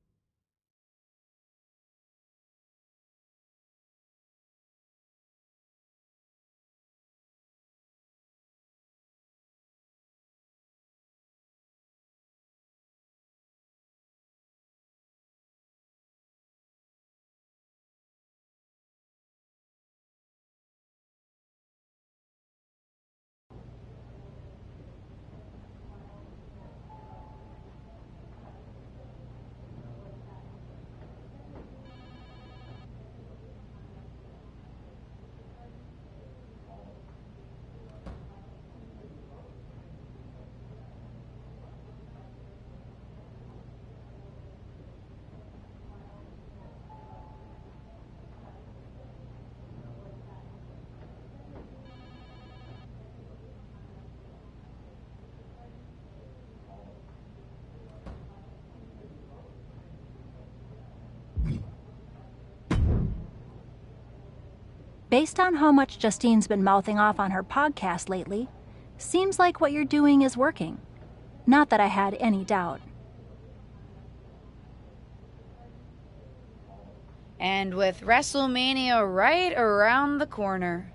Based on how much Justine's been mouthing off on her podcast lately, seems like what you're doing is working. Not that I had any doubt. And with WrestleMania right around the corner.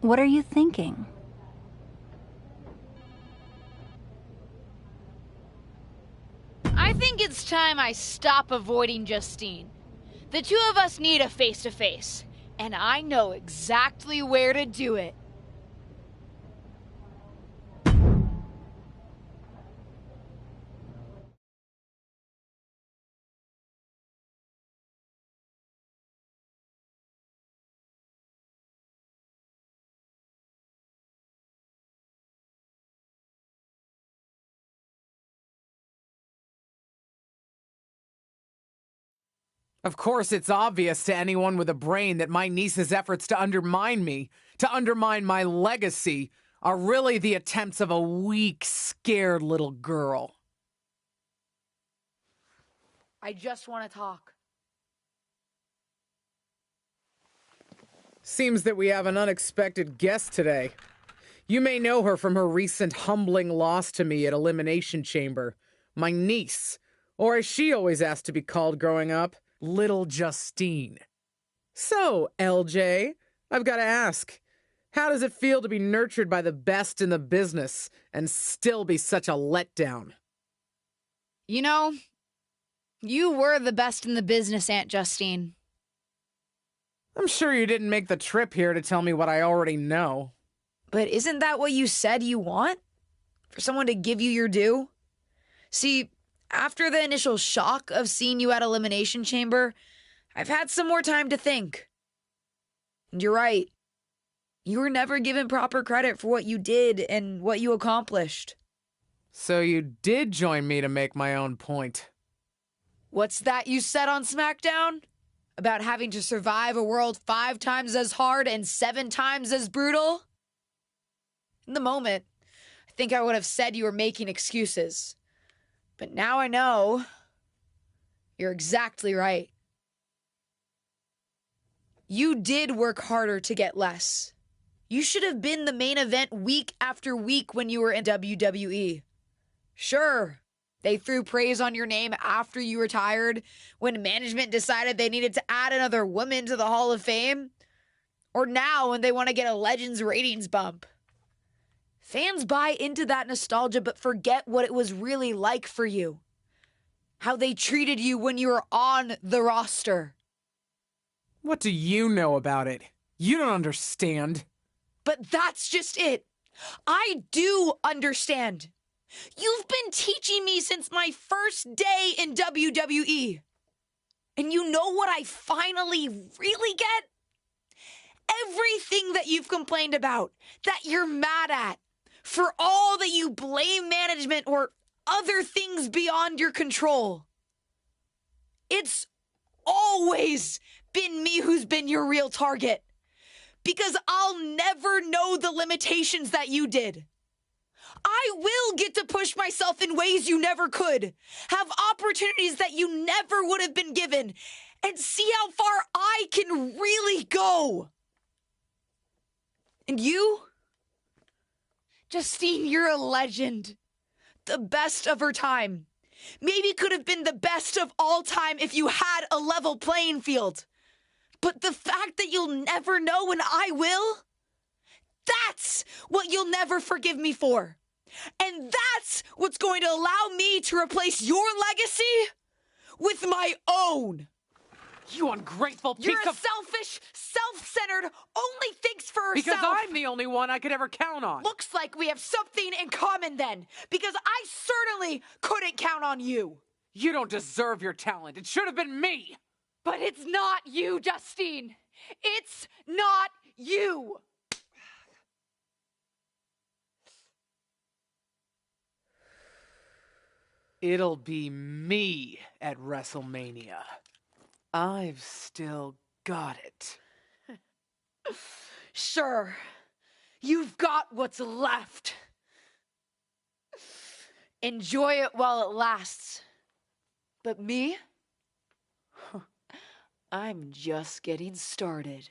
What are you thinking? I think it's time I stop avoiding Justine. The two of us need a face-to-face, and I know exactly where to do it. Of course, it's obvious to anyone with a brain that my niece's efforts to undermine me, to undermine my legacy, are really the attempts of a weak, scared little girl. I just want to talk. Seems that we have an unexpected guest today. You may know her from her recent humbling loss to me at Elimination Chamber. My niece, or as she always asked to be called growing up, Little Justine. So, LJ, I've got to ask, how does it feel to be nurtured by the best in the business and still be such a letdown? You know, you were the best in the business, Aunt Justine. I'm sure you didn't make the trip here to tell me what I already know. But isn't that what you said you want? For someone to give you your due? See, after the initial shock of seeing you at Elimination Chamber, I've had some more time to think. And you're right. You were never given proper credit for what you did and what you accomplished. So you did join me to make my own point. What's that you said on SmackDown? About having to survive a world 5 times as hard and 7 times as brutal? In the moment, I think I would have said you were making excuses. But now I know you're exactly right. You did work harder to get less. You should have been the main event week after week when you were in WWE. Sure, they threw praise on your name after you retired when management decided they needed to add another woman to the Hall of Fame. Or now when they want to get a Legends ratings bump. Fans buy into that nostalgia but forget what it was really like for you. How they treated you when you were on the roster. What do you know about it? You don't understand. But that's just it. I do understand. You've been teaching me since my first day in WWE. And you know what I finally really get? Everything that you've complained about, that you're mad at, for all that you blame management or other things beyond your control. It's always been me who's been your real target. Because I'll never know the limitations that you did. I will get to push myself in ways you never could, have opportunities that you never would have been given, and see how far I can really go. And you? Justine, you're a legend. The best of her time. Maybe could have been the best of all time if you had a level playing field. But the fact that you'll never know and I will, that's what you'll never forgive me for. And that's what's going to allow me to replace your legacy with my own. You ungrateful piece You're a of... selfish, self-centered, only thinks for herself. Because I'm the only one I could ever count on. Looks like we have something in common then, because I certainly couldn't count on you. You don't deserve your talent. It should have been me. But it's not you, Justine. It's not you. It'll be me at WrestleMania. I've still got it. Sure, you've got what's left. Enjoy it while it lasts. But me? I'm just getting started.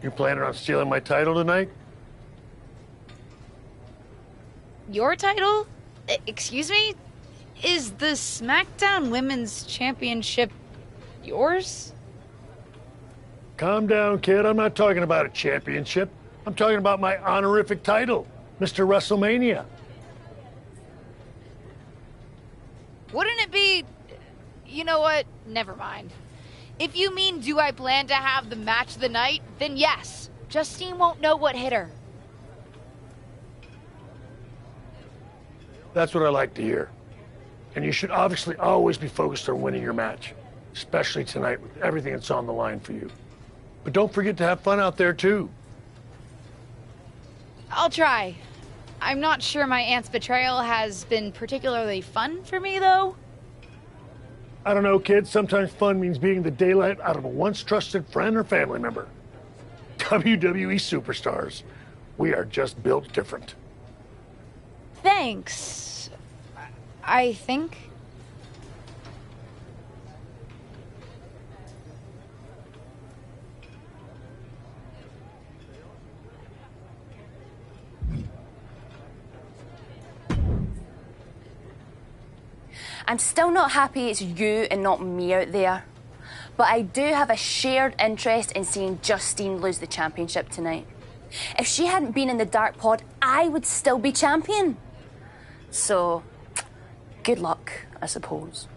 You planning on stealing my title tonight? Your title? Excuse me? Is the SmackDown Women's Championship yours? Calm down, kid. I'm not talking about a championship. I'm talking about my honorific title, Mr. WrestleMania. Wouldn't it be... You know what? Never mind. If you mean do I plan to have the match of the night, then yes. Justine won't know what hit her. That's what I like to hear. And you should obviously always be focused on winning your match, especially tonight with everything that's on the line for you. But don't forget to have fun out there, too. I'll try. I'm not sure my aunt's betrayal has been particularly fun for me, though. I don't know, kids. Sometimes fun means beating the daylight out of a once trusted friend or family member. WWE superstars. We are just built different. Thanks. I think. I'm still not happy it's you and not me out there. But I do have a shared interest in seeing Justine lose the championship tonight. If she hadn't been in the Dark Pod, I would still be champion. So, good luck, I suppose.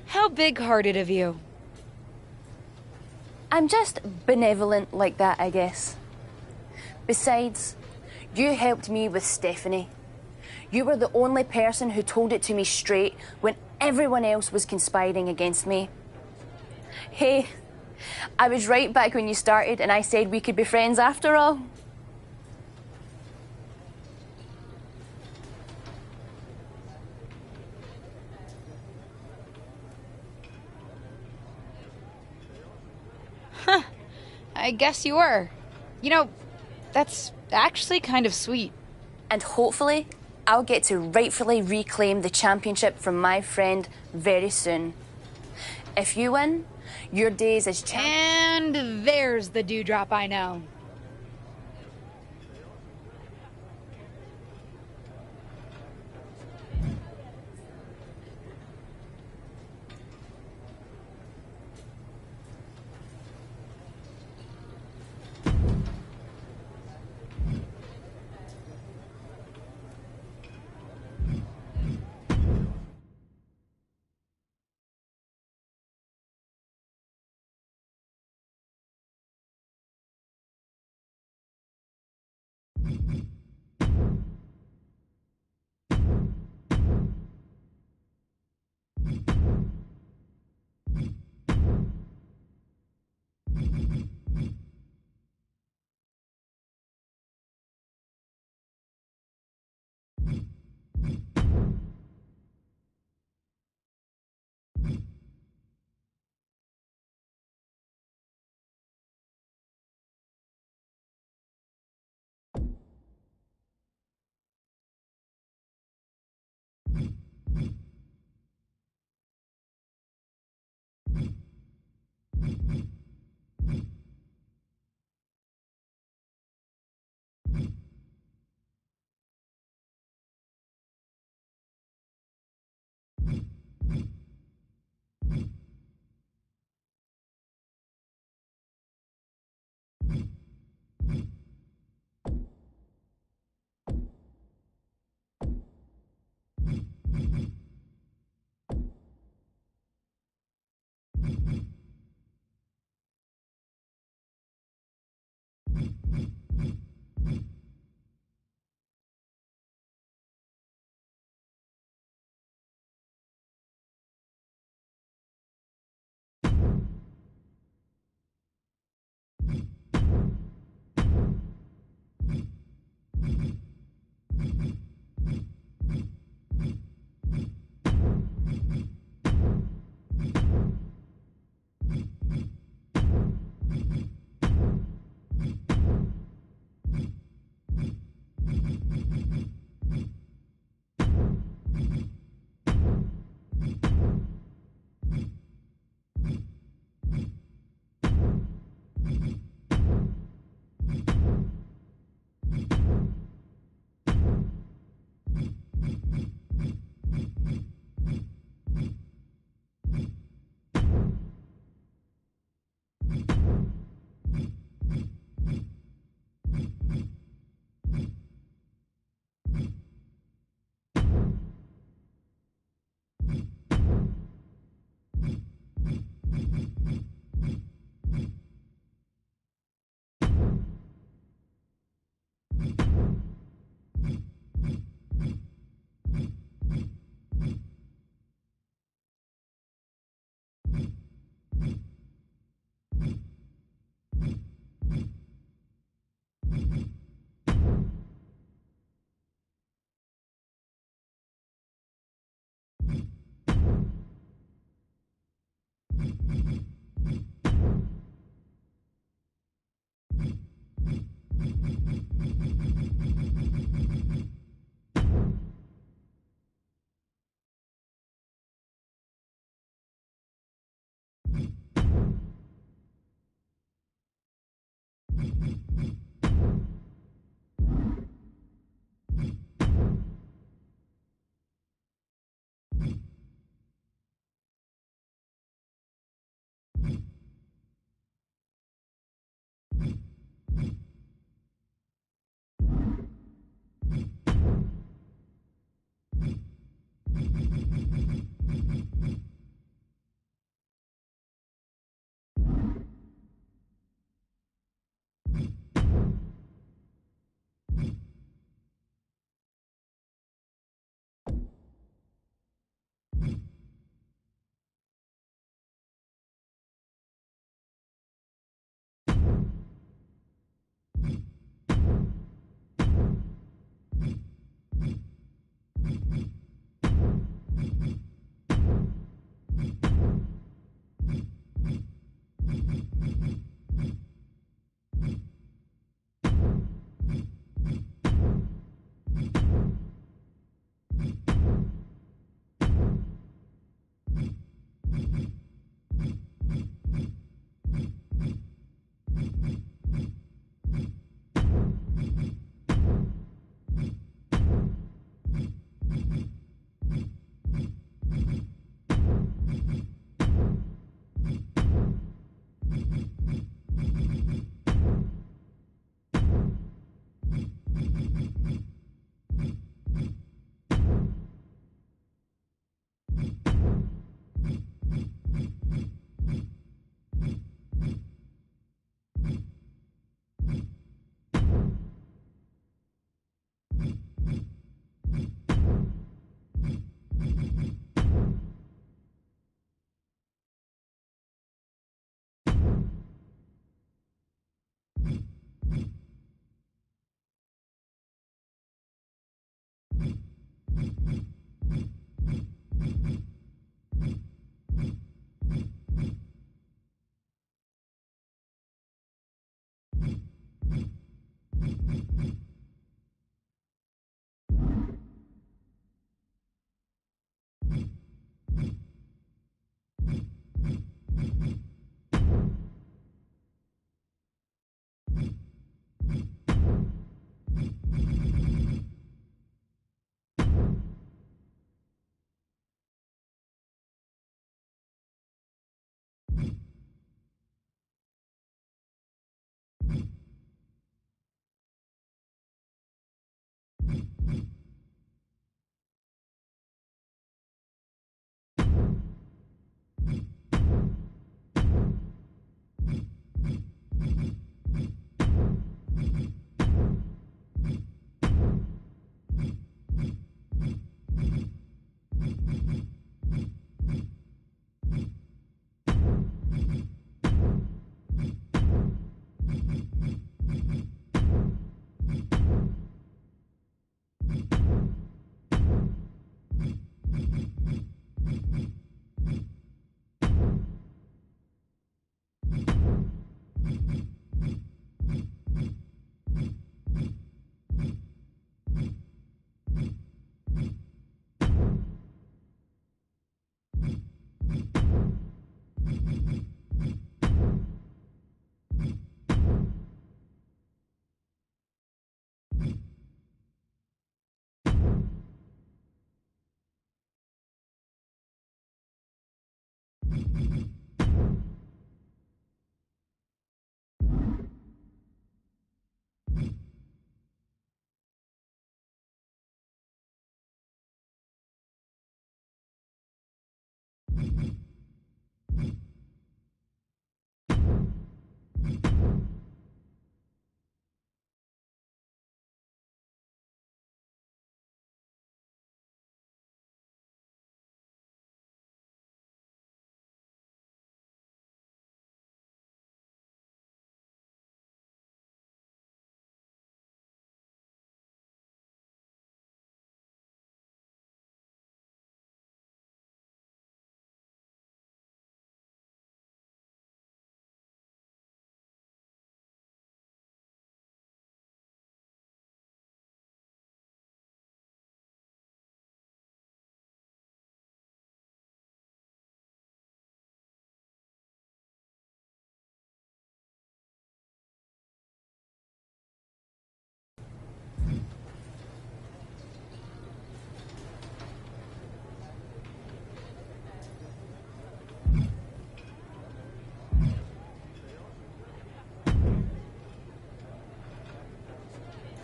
How big-hearted of you. I'm just benevolent like that, I guess. Besides, you helped me with Stephanie. You were the only person who told it to me straight when everyone else was conspiring against me. Hey, I was right back when you started and I said we could be friends after all. Huh. I guess you were. You know, that's actually kind of sweet. And hopefully, I'll get to rightfully reclaim the championship from my friend very soon. If you win, your days as champion... And there's the dewdrop I know.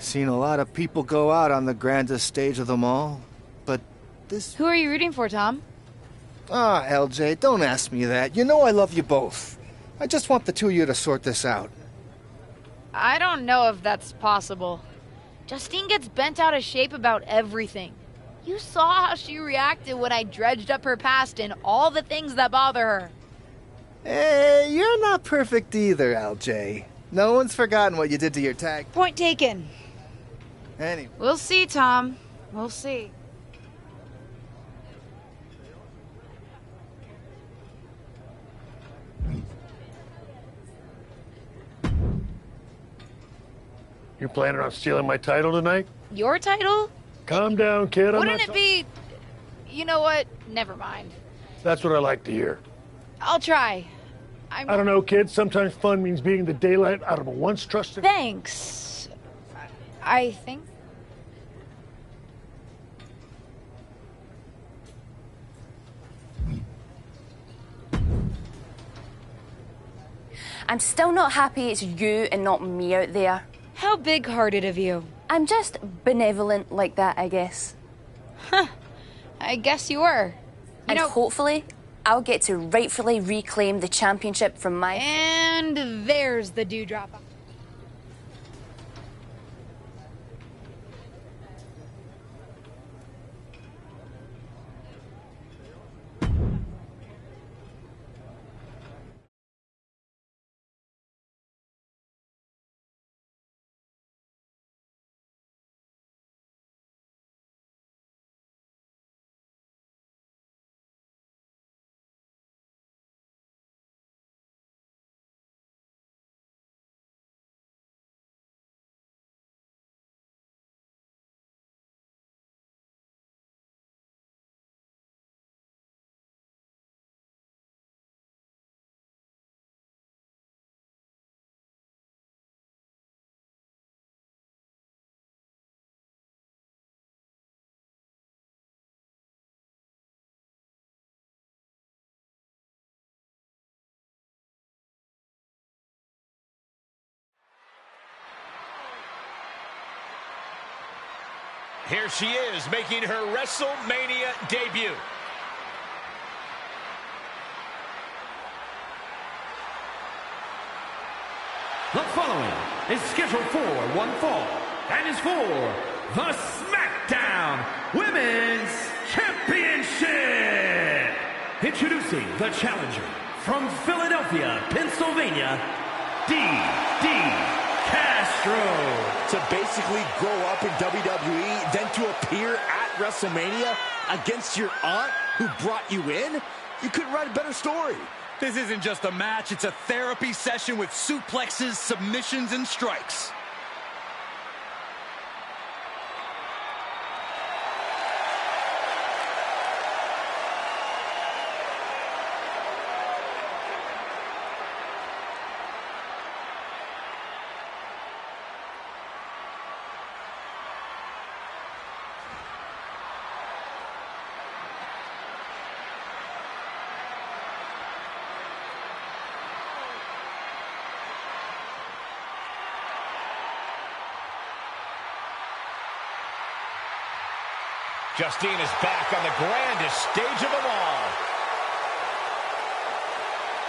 Seen a lot of people go out on the grandest stage of them all, but this... Who are you rooting for, Tom? Ah, LJ, don't ask me that. You know I love you both. I just want the two of you to sort this out. I don't know if that's possible. Justine gets bent out of shape about everything. You saw how she reacted when I dredged up her past and all the things that bother her. Hey, you're not perfect either, LJ. No one's forgotten what you did to your tag. Point taken. Anyway. We'll see, Tom. We'll see. You planning on stealing my title tonight? Your title? Calm down, kid. Wouldn't it be... You know what? Never mind. That's what I like to hear. I'll try. I don't know, kid. Sometimes fun means beating the daylight out of a once trusted... Thanks. I think... I'm still not happy it's you and not me out there. How big-hearted of you. I'm just benevolent like that, I guess. Huh. I guess you were. And hopefully, I'll get to rightfully reclaim the championship from my... And there's the dewdrop. Here she is, making her WrestleMania debut. The following is scheduled for one fall and is for the SmackDown Women's Championship. Introducing the challenger from Philadelphia, Pennsylvania, DD Castro. To basically grow up in WWE, then to appear at WrestleMania against your aunt who brought you in? You couldn't write a better story. This isn't just a match, it's a therapy session with suplexes, submissions, and strikes. Justine is back on the grandest stage of them all.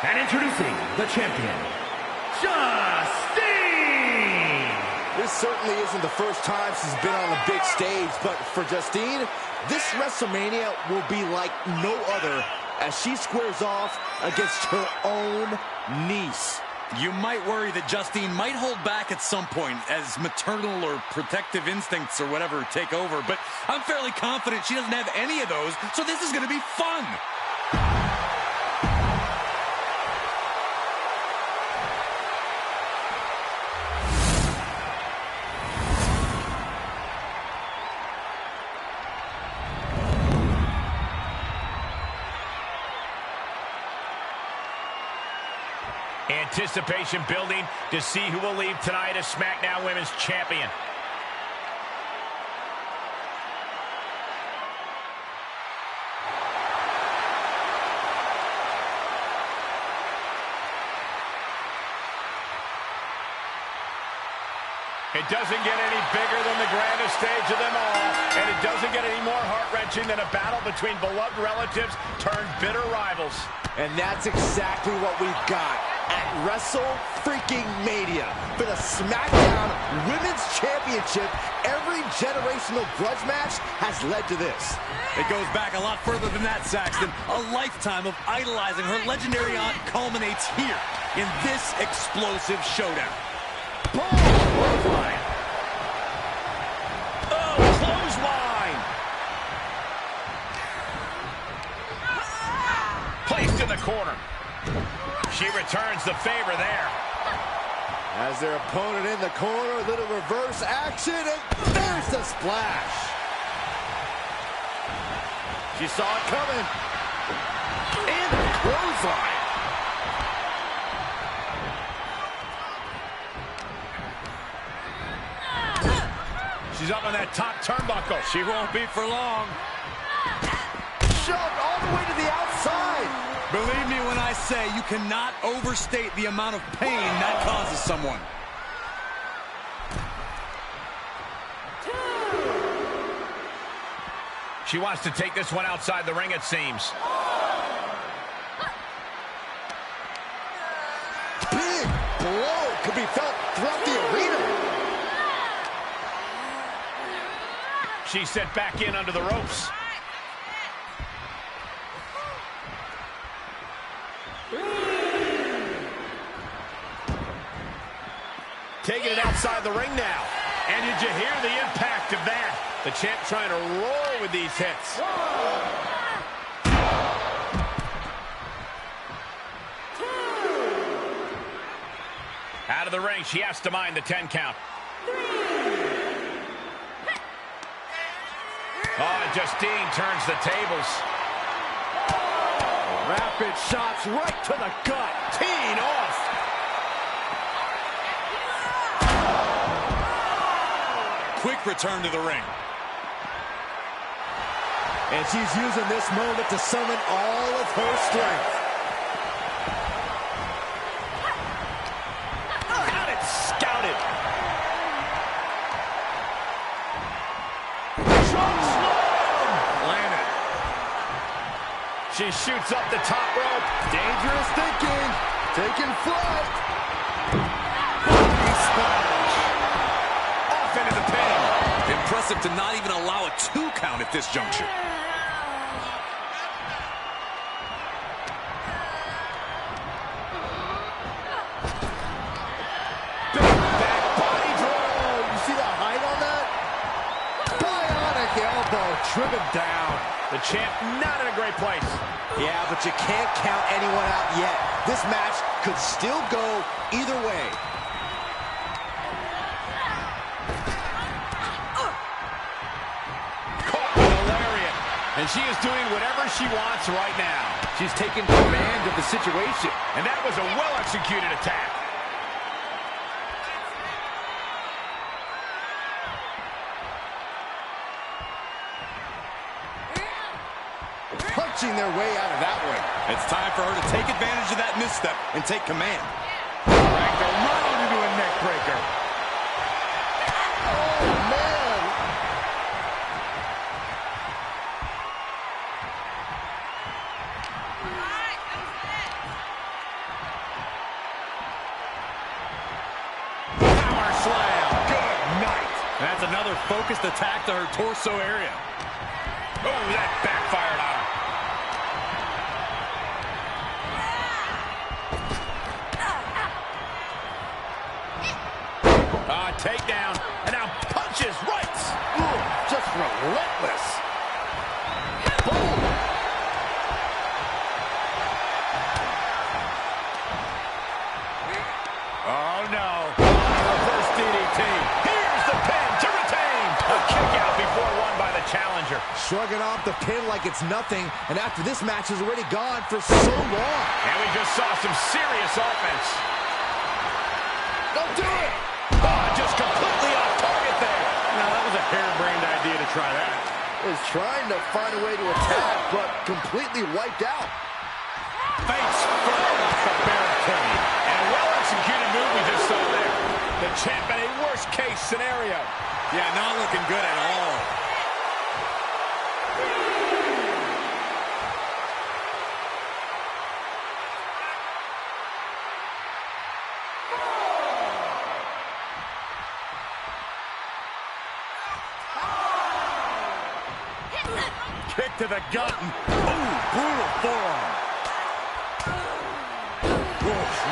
And introducing the champion, Justine! This certainly isn't the first time she's been on a big stage, but for Justine, this WrestleMania will be like no other as she squares off against her own niece. You might worry that Justine might hold back at some point as maternal or protective instincts or whatever take over, but I'm fairly confident she doesn't have any of those, so this is going to be fun. Anticipation building to see who will leave tonight as SmackDown Women's Champion. It doesn't get any bigger than the grandest stage of them all, and it doesn't get any more heart-wrenching than a battle between beloved relatives turned bitter rivals. And that's exactly what we've got at WrestleFreaking-Mania. For the SmackDown Women's Championship, every generational grudge match has led to this. It goes back a lot further than that, Saxton. A lifetime of idolizing her legendary aunt culminates here in this explosive showdown. Boom! Clothesline. Oh, clothesline! Placed in the corner. She returns the favor there. As their opponent in the corner, a little reverse action, and there's the splash. She saw it coming. And the clothesline. She's up on that top turnbuckle. She won't be for long. Shoved all the way to the outside. Believe me when I say you cannot overstate the amount of pain that causes someone. She wants to take this one outside the ring, it seems. Big blow could be felt throughout the arena. She's set back in under the ropes. Taking it outside the ring now. And did you hear the impact of that? The champ trying to roll with these hits. Out of the ring, she has to mind the 10 count. Oh, and Justine turns the tables. Rapid shots right to the gut. Teeing off. Quick return to the ring. And she's using this moment to summon all of her strength. Got it scouted. Trunk slam. Landed. She shoots up the top rope. Dangerous thinking. Taking flight. Off into the pin. Impressive to not even allow a 2 count at this juncture. Big back body draw. You see the height on that? Bionic elbow driven down. The champ not in a great place. Yeah, but you can't count anyone out yet. This match could still go either way. Caught with a lariat. And she is doing whatever she wants right now. She's taking command of the situation. And that was a well-executed attack. Punching their way out of that one. It's time for her to take advantage of that misstep and take command. Dragged around into a neck breaker. Oh, man. Power slam. Good night. That's another focused attack to her torso area. Oh, that backfired on her. Takedown, and now punches right. Ooh, just relentless. Boom. Oh, no. Reverse DDT. Here's the pin to retain. A kick out before won by the challenger. Shrugging off the pin like it's nothing, and after this match is already gone for so long. And we just saw some serious offense. Don't do it. Just completely off target there. Now, that was a harebrained idea to try that. Was trying to find a way to attack, but completely wiped out. Face first off the barricade. And a well-executed move we just saw there. The champ in a worst-case scenario. Yeah, not looking good at all. Kick to the gut. Ooh, brutal forearm.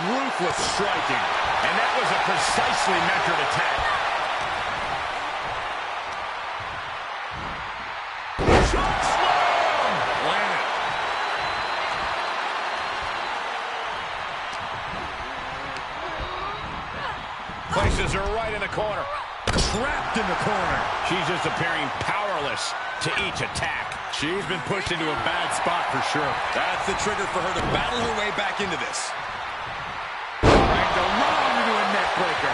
Ruthless striking. And that was a precisely measured attack. Choke slam! Landed. Places her right in the corner. Trapped in the corner. She's just appearing powerless to each attack. She's been pushed into a bad spot for sure. That's the trigger for her to battle her way back into this. Dragged around into a neck breaker.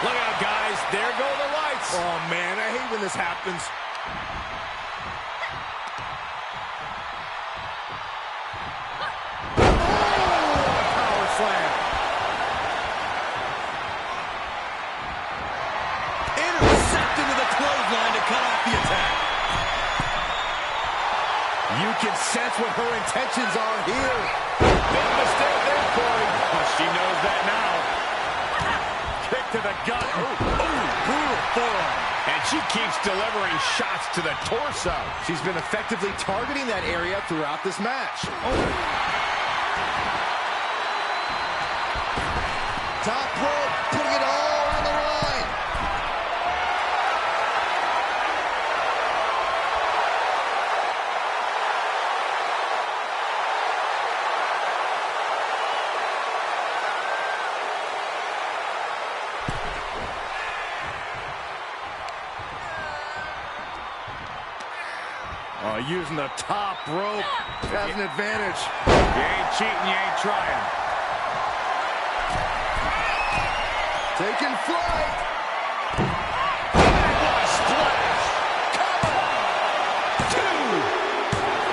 Look out, guys. There go the lights. Oh, man, I hate when this happens. Power slam. Intercept into the clothesline to cut off the attack. You can sense what her intentions are here. Big mistake there, Corey. Well, she knows that now. Kick to the gut. Ooh, brutal forearm. And she keeps delivering shots to the torso. She's been effectively targeting that area throughout this match. Top rope, putting it all on the line. Oh, using the top rope. Has an advantage. You ain't cheating, you ain't trying. Taking flight. What a splash! Come on! 2!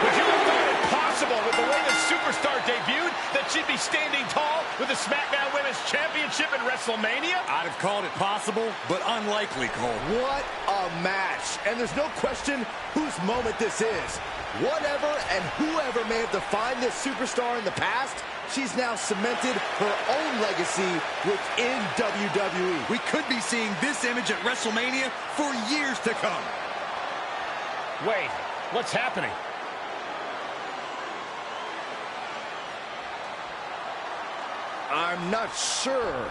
Would you have thought it possible with the way the superstar debuted that she'd be standing tall with the SmackDown Women's Championship at WrestleMania? I'd have called it possible, but unlikely, Cole. What a match. And there's no question whose moment this is. Whatever and whoever may have defined this superstar in the past, she's now cemented her own legacy within WWE. We could be seeing this image at WrestleMania for years to come. Wait, what's happening? I'm not sure.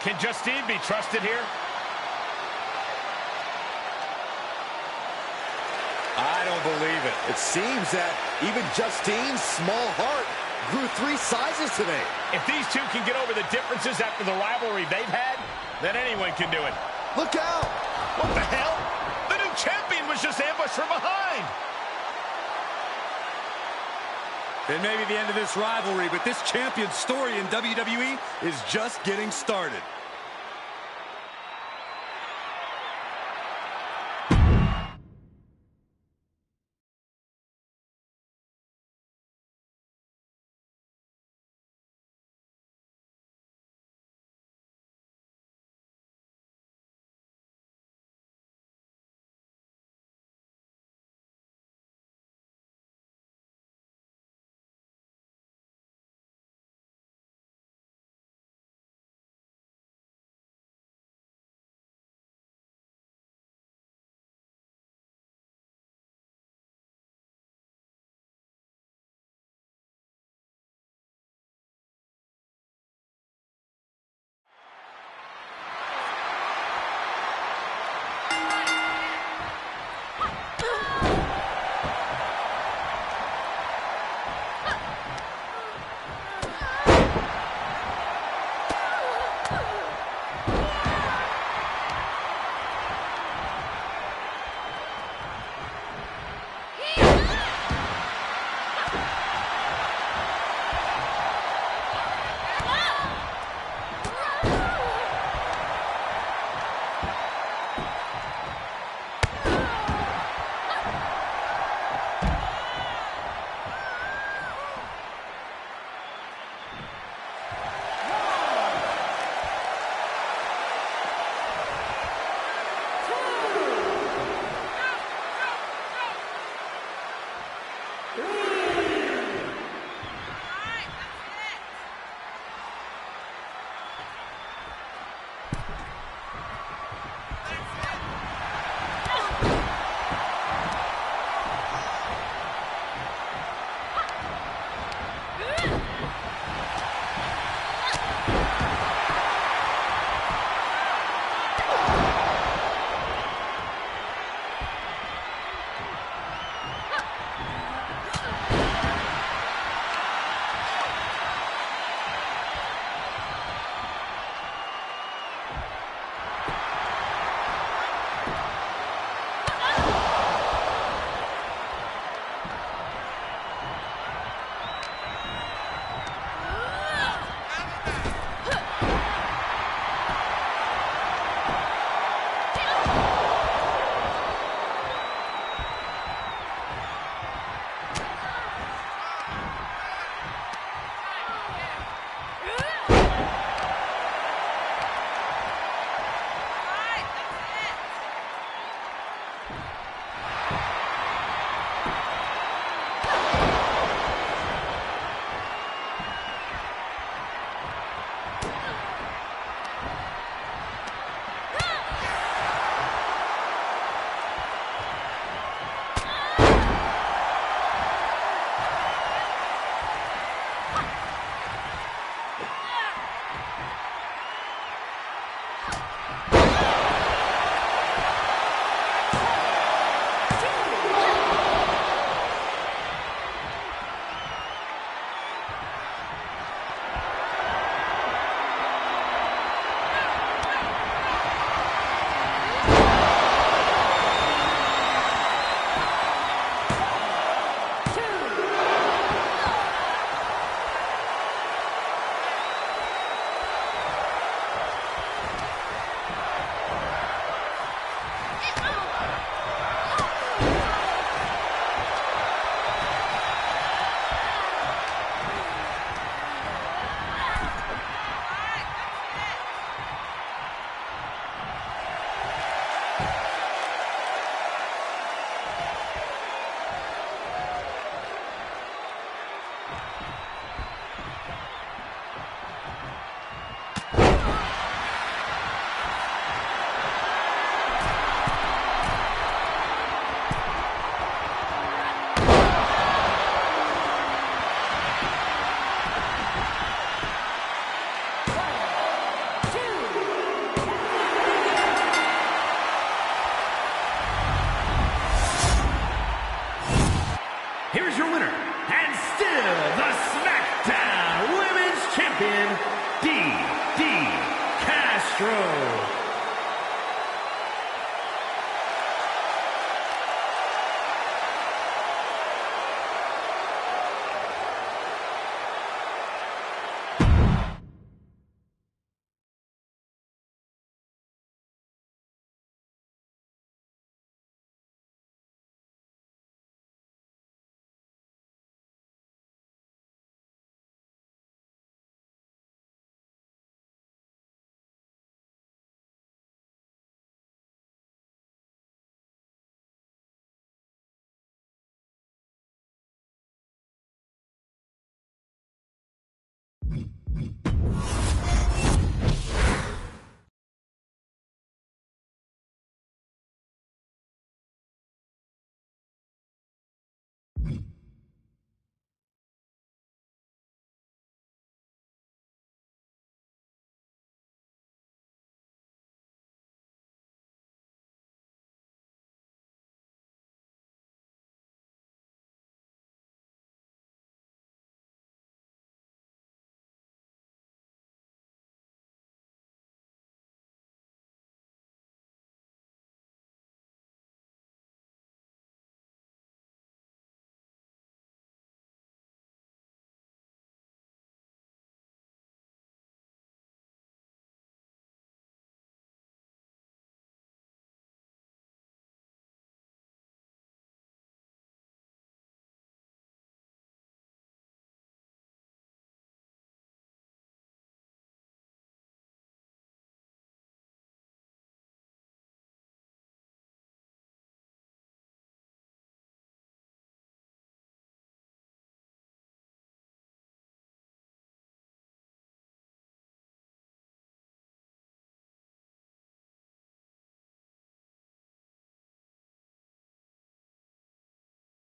Can Justine be trusted here? I don't believe it. It seems that even Justine's small heart grew 3 sizes today. If these two can get over the differences after the rivalry they've had, then anyone can do it. Look out! What the hell? The new champion was just ambushed from behind. It may be the end of this rivalry, but this champion's story in WWE is just getting started.